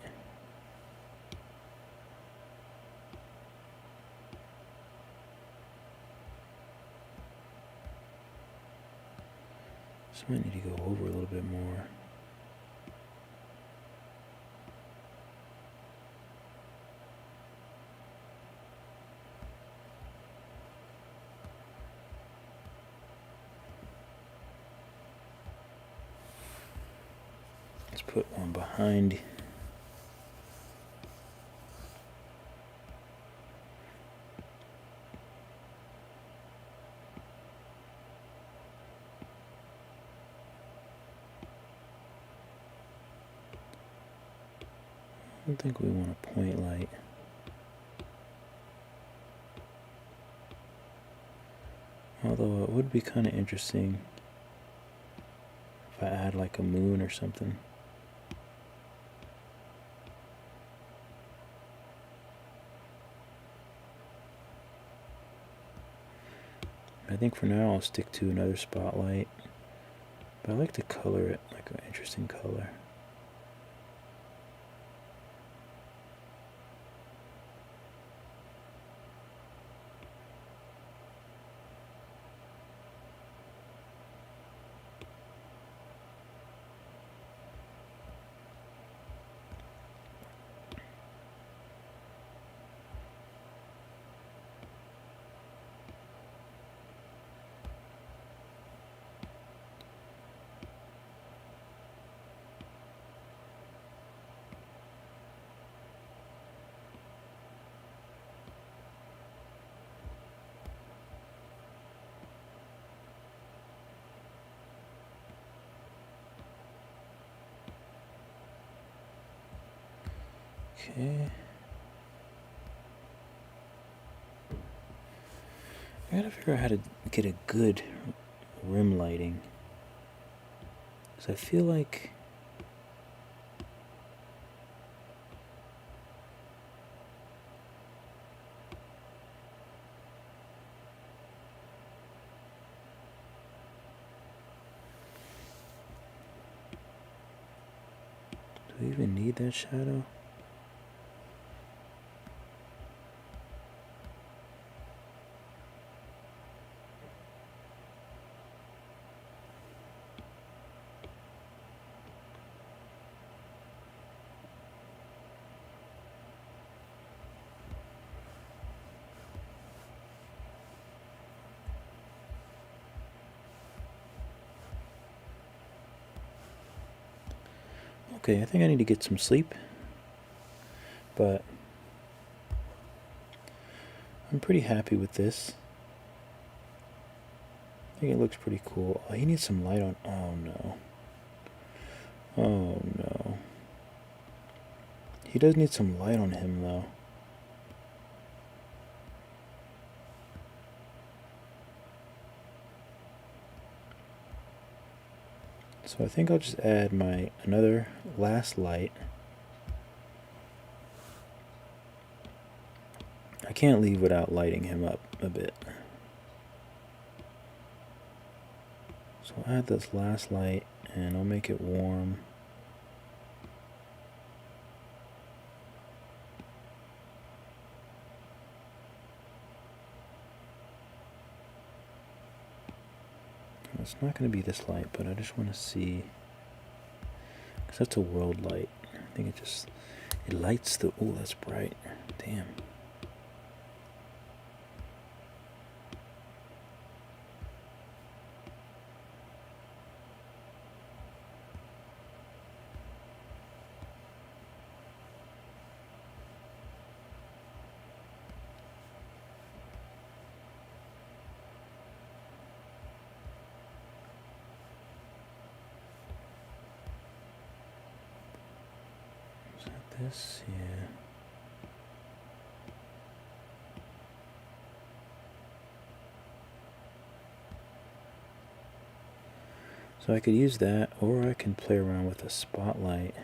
So I need to go over a little bit more. Let's put one behind. I don't think we want a point light. Although it would be kind of interesting if I add like a moon or something. I think for now I'll stick to another spotlight, but I like to color it like an interesting color. Okay. I gotta figure out how to get a good rim lighting. Because I feel like do we even need that shadow? Okay, I think I need to get some sleep, but I'm pretty happy with this. I think it looks pretty cool. Oh, he needs some light on. Oh no. Oh no. He does need some light on him though. So I think I'll just add my another last light. I can't leave without lighting him up a bit. So I'll add this last light and I'll make it warm. It's not going to be this light, but I just want to see, because that's a world light. I think it lights the, oh, that's bright. Damn. This, yeah. So I could use that, or I can play around with a spotlight.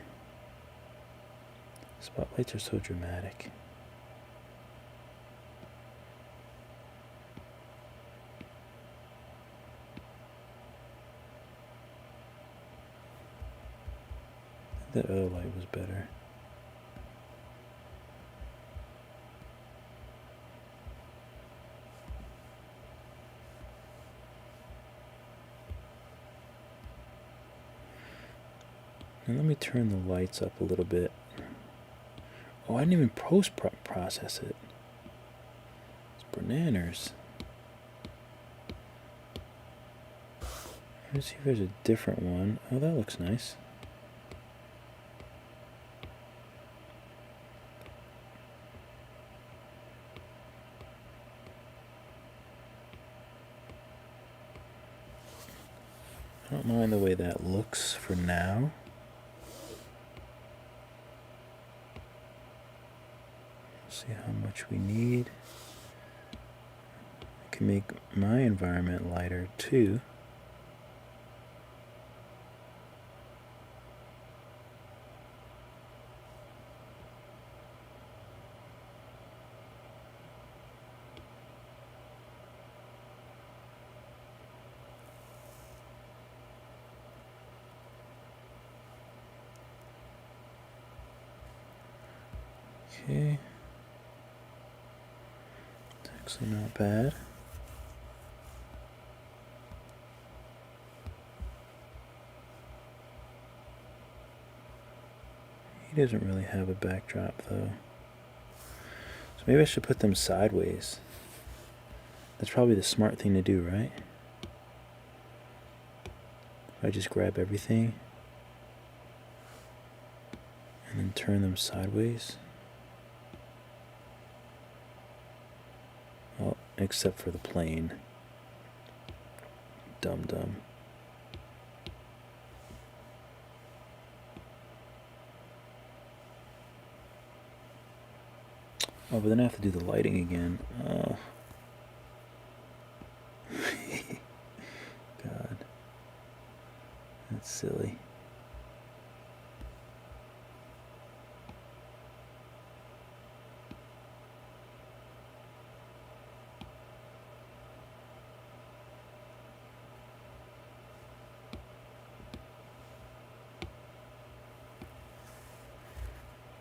Spotlights are so dramatic. That other light was better. And let me turn the lights up a little bit. Oh, I didn't even process it. It's bananas. Let's see if there's a different one. Oh, that looks nice. I don't mind the way that looks for now. See how much we need. I can make my environment lighter too. Okay. It's actually not bad. He doesn't really have a backdrop though. So maybe I should put them sideways. That's probably the smart thing to do, right? If I just grab everything and then turn them sideways. Well, except for the plane. Dumb. Oh, but then I have to do the lighting again. Oh. God. That's silly.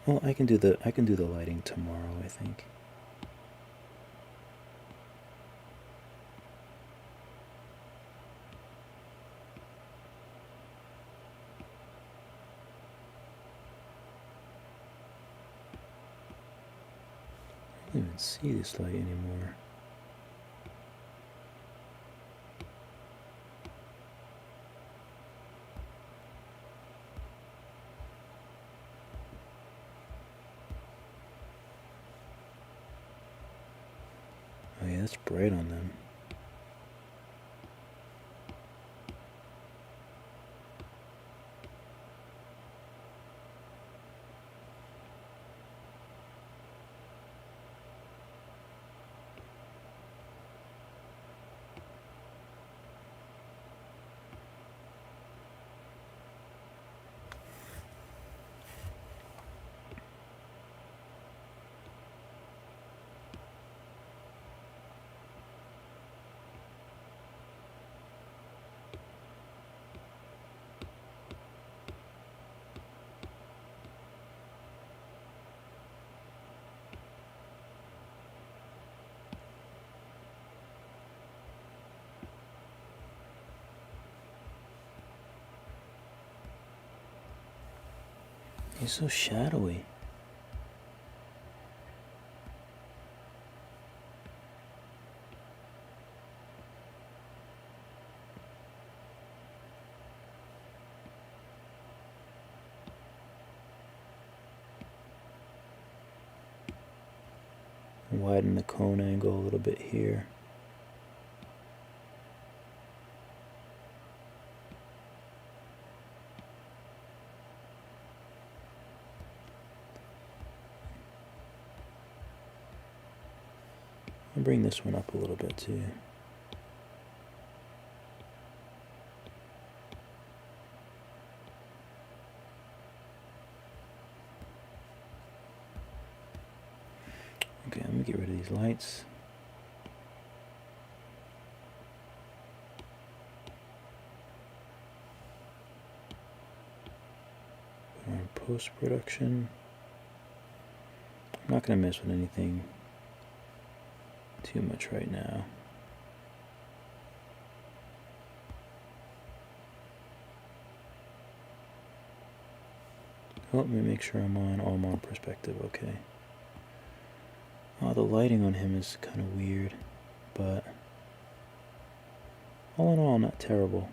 Well, I can do the lighting tomorrow, I think. I don't even see this light anymore. that's bright on them. He's so shadowy. Widen the cone angle a little bit here. I'll bring this one up a little bit too. Okay, let me get rid of these lights. Post-production. I'm not going to mess with anything too much right now. Oh, let me make sure I'm on perspective. Okay. Oh, the lighting on him is kind of weird, but all in all, not terrible.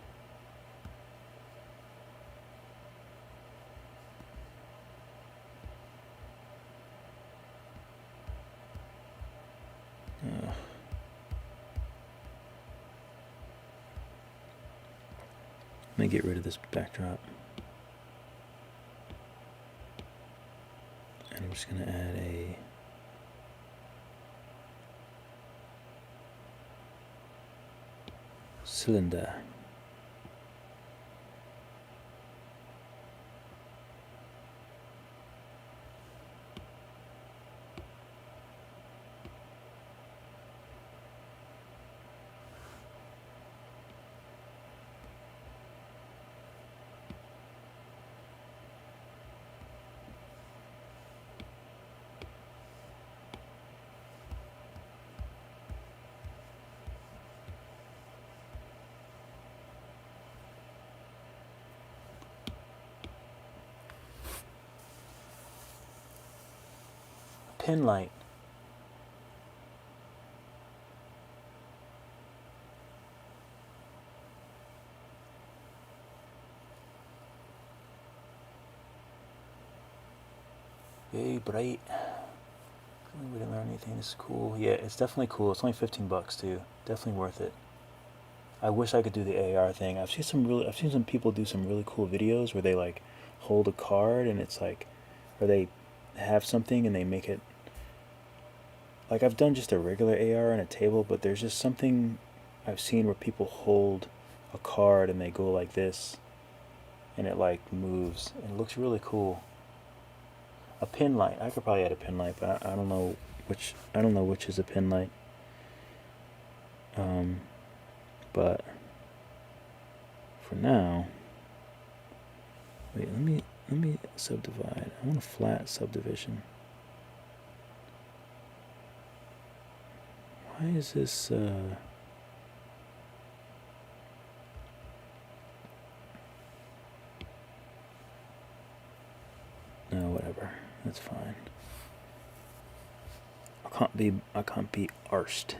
Let me get rid of this backdrop. And I'm just going to add a cylinder. Pin light. Very bright. We didn't learn anything. This is cool. Yeah, it's definitely cool. It's only 15 bucks too. Definitely worth it. I wish I could do the AR thing. I've seen some people do some really cool videos where they like hold a card and it's like, or they have something and they make it. Like I've done just a regular AR on a table, but there's just something I've seen where people hold a card and they go like this, and it like moves and it looks really cool. A pin light. I could probably add a pin light, but I don't know which. I don't know which is a pin light. But for now, wait. Let me subdivide. I want a flat subdivision. Why is this? No, whatever. That's fine. I can't be arsed.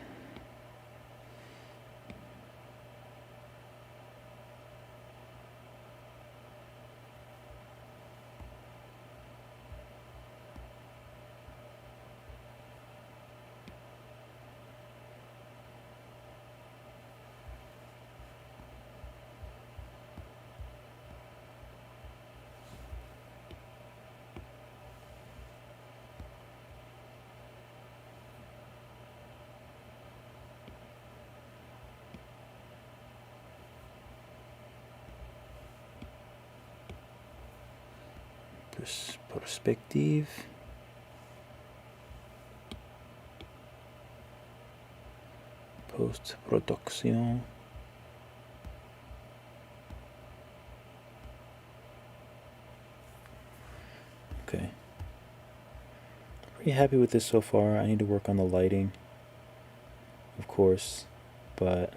perspective. Post-production. Okay. Pretty happy with this so far. I need to work on the lighting, of course, but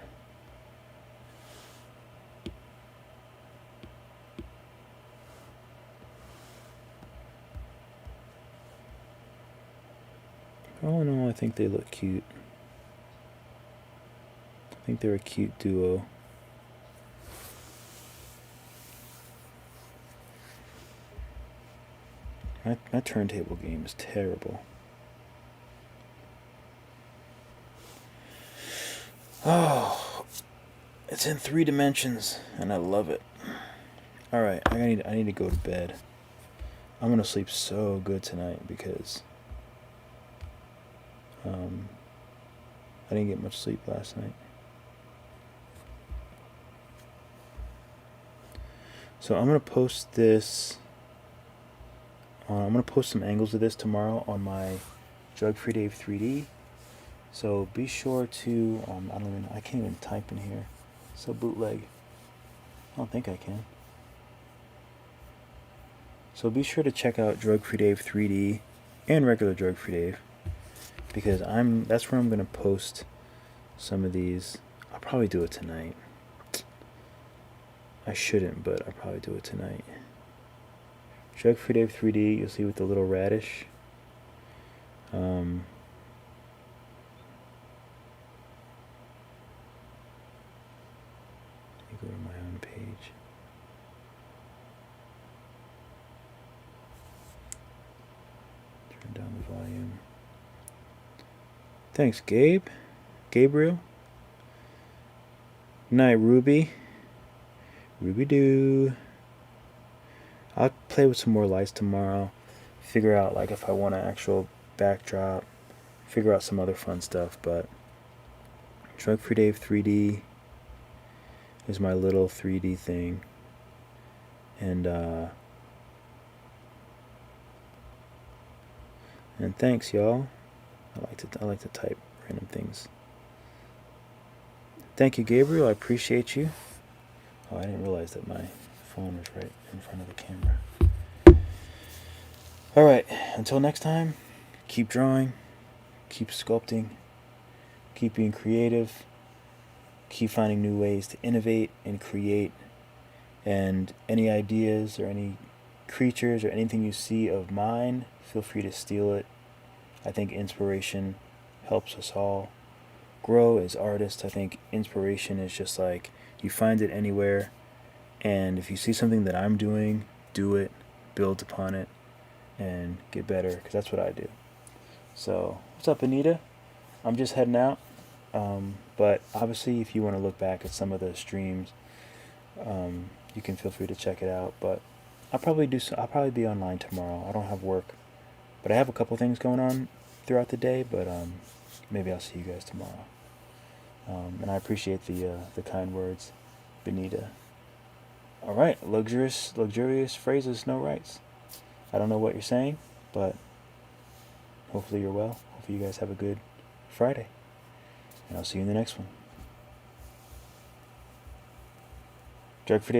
all in all, I think they look cute. I think they're a cute duo. My turntable game is terrible. Oh, it's in 3 dimensions, and I love it. All right, I need to go to bed. I'm gonna sleep so good tonight because I didn't get much sleep last night. So I'm gonna post this. I'm gonna post some angles of this tomorrow on my Drug-Free Dave 3D. So be sure to I can't even type in here. So bootleg. I don't think I can. So be sure to check out Drug-Free Dave 3D and regular Drug-Free Dave, because that's where I'm gonna post some of these. I'll probably do it tonight. I shouldn't, but I'll probably do it tonight. Drug-Free Dave 3D, you'll see with the little radish. Let me go to my own page. Turn down the volume. Thanks, Gabriel. Good night, Ruby. Ruby doo. I'll play with some more lights tomorrow. Figure out like if I want an actual backdrop. Figure out some other fun stuff. But Drug-Free Dave 3D is my little 3D thing. And thanks, y'all. I like to type random things. Thank you, Gabriel. I appreciate you. Oh, I didn't realize that my phone was right in front of the camera. Alright, until next time, keep drawing, keep sculpting, keep being creative, keep finding new ways to innovate and create, and any ideas or any creatures or anything you see of mine, feel free to steal it. I think inspiration helps us all grow as artists. I think inspiration is just like you find it anywhere, and if you see something that I'm doing, do it, build upon it, and get better, because that's what I do. So, what's up, Anita? I'm just heading out, but obviously if you want to look back at some of the streams, you can feel free to check it out. But I'll probably be online tomorrow. I don't have work, but I have a couple things going on throughout the day, but maybe I'll see you guys tomorrow. And I appreciate the kind words, Benita. All right, luxurious phrases, no rights. I don't know what you're saying, but hopefully you're well. Hopefully you guys have a good Friday, and I'll see you in the next one. Drug-Free Day.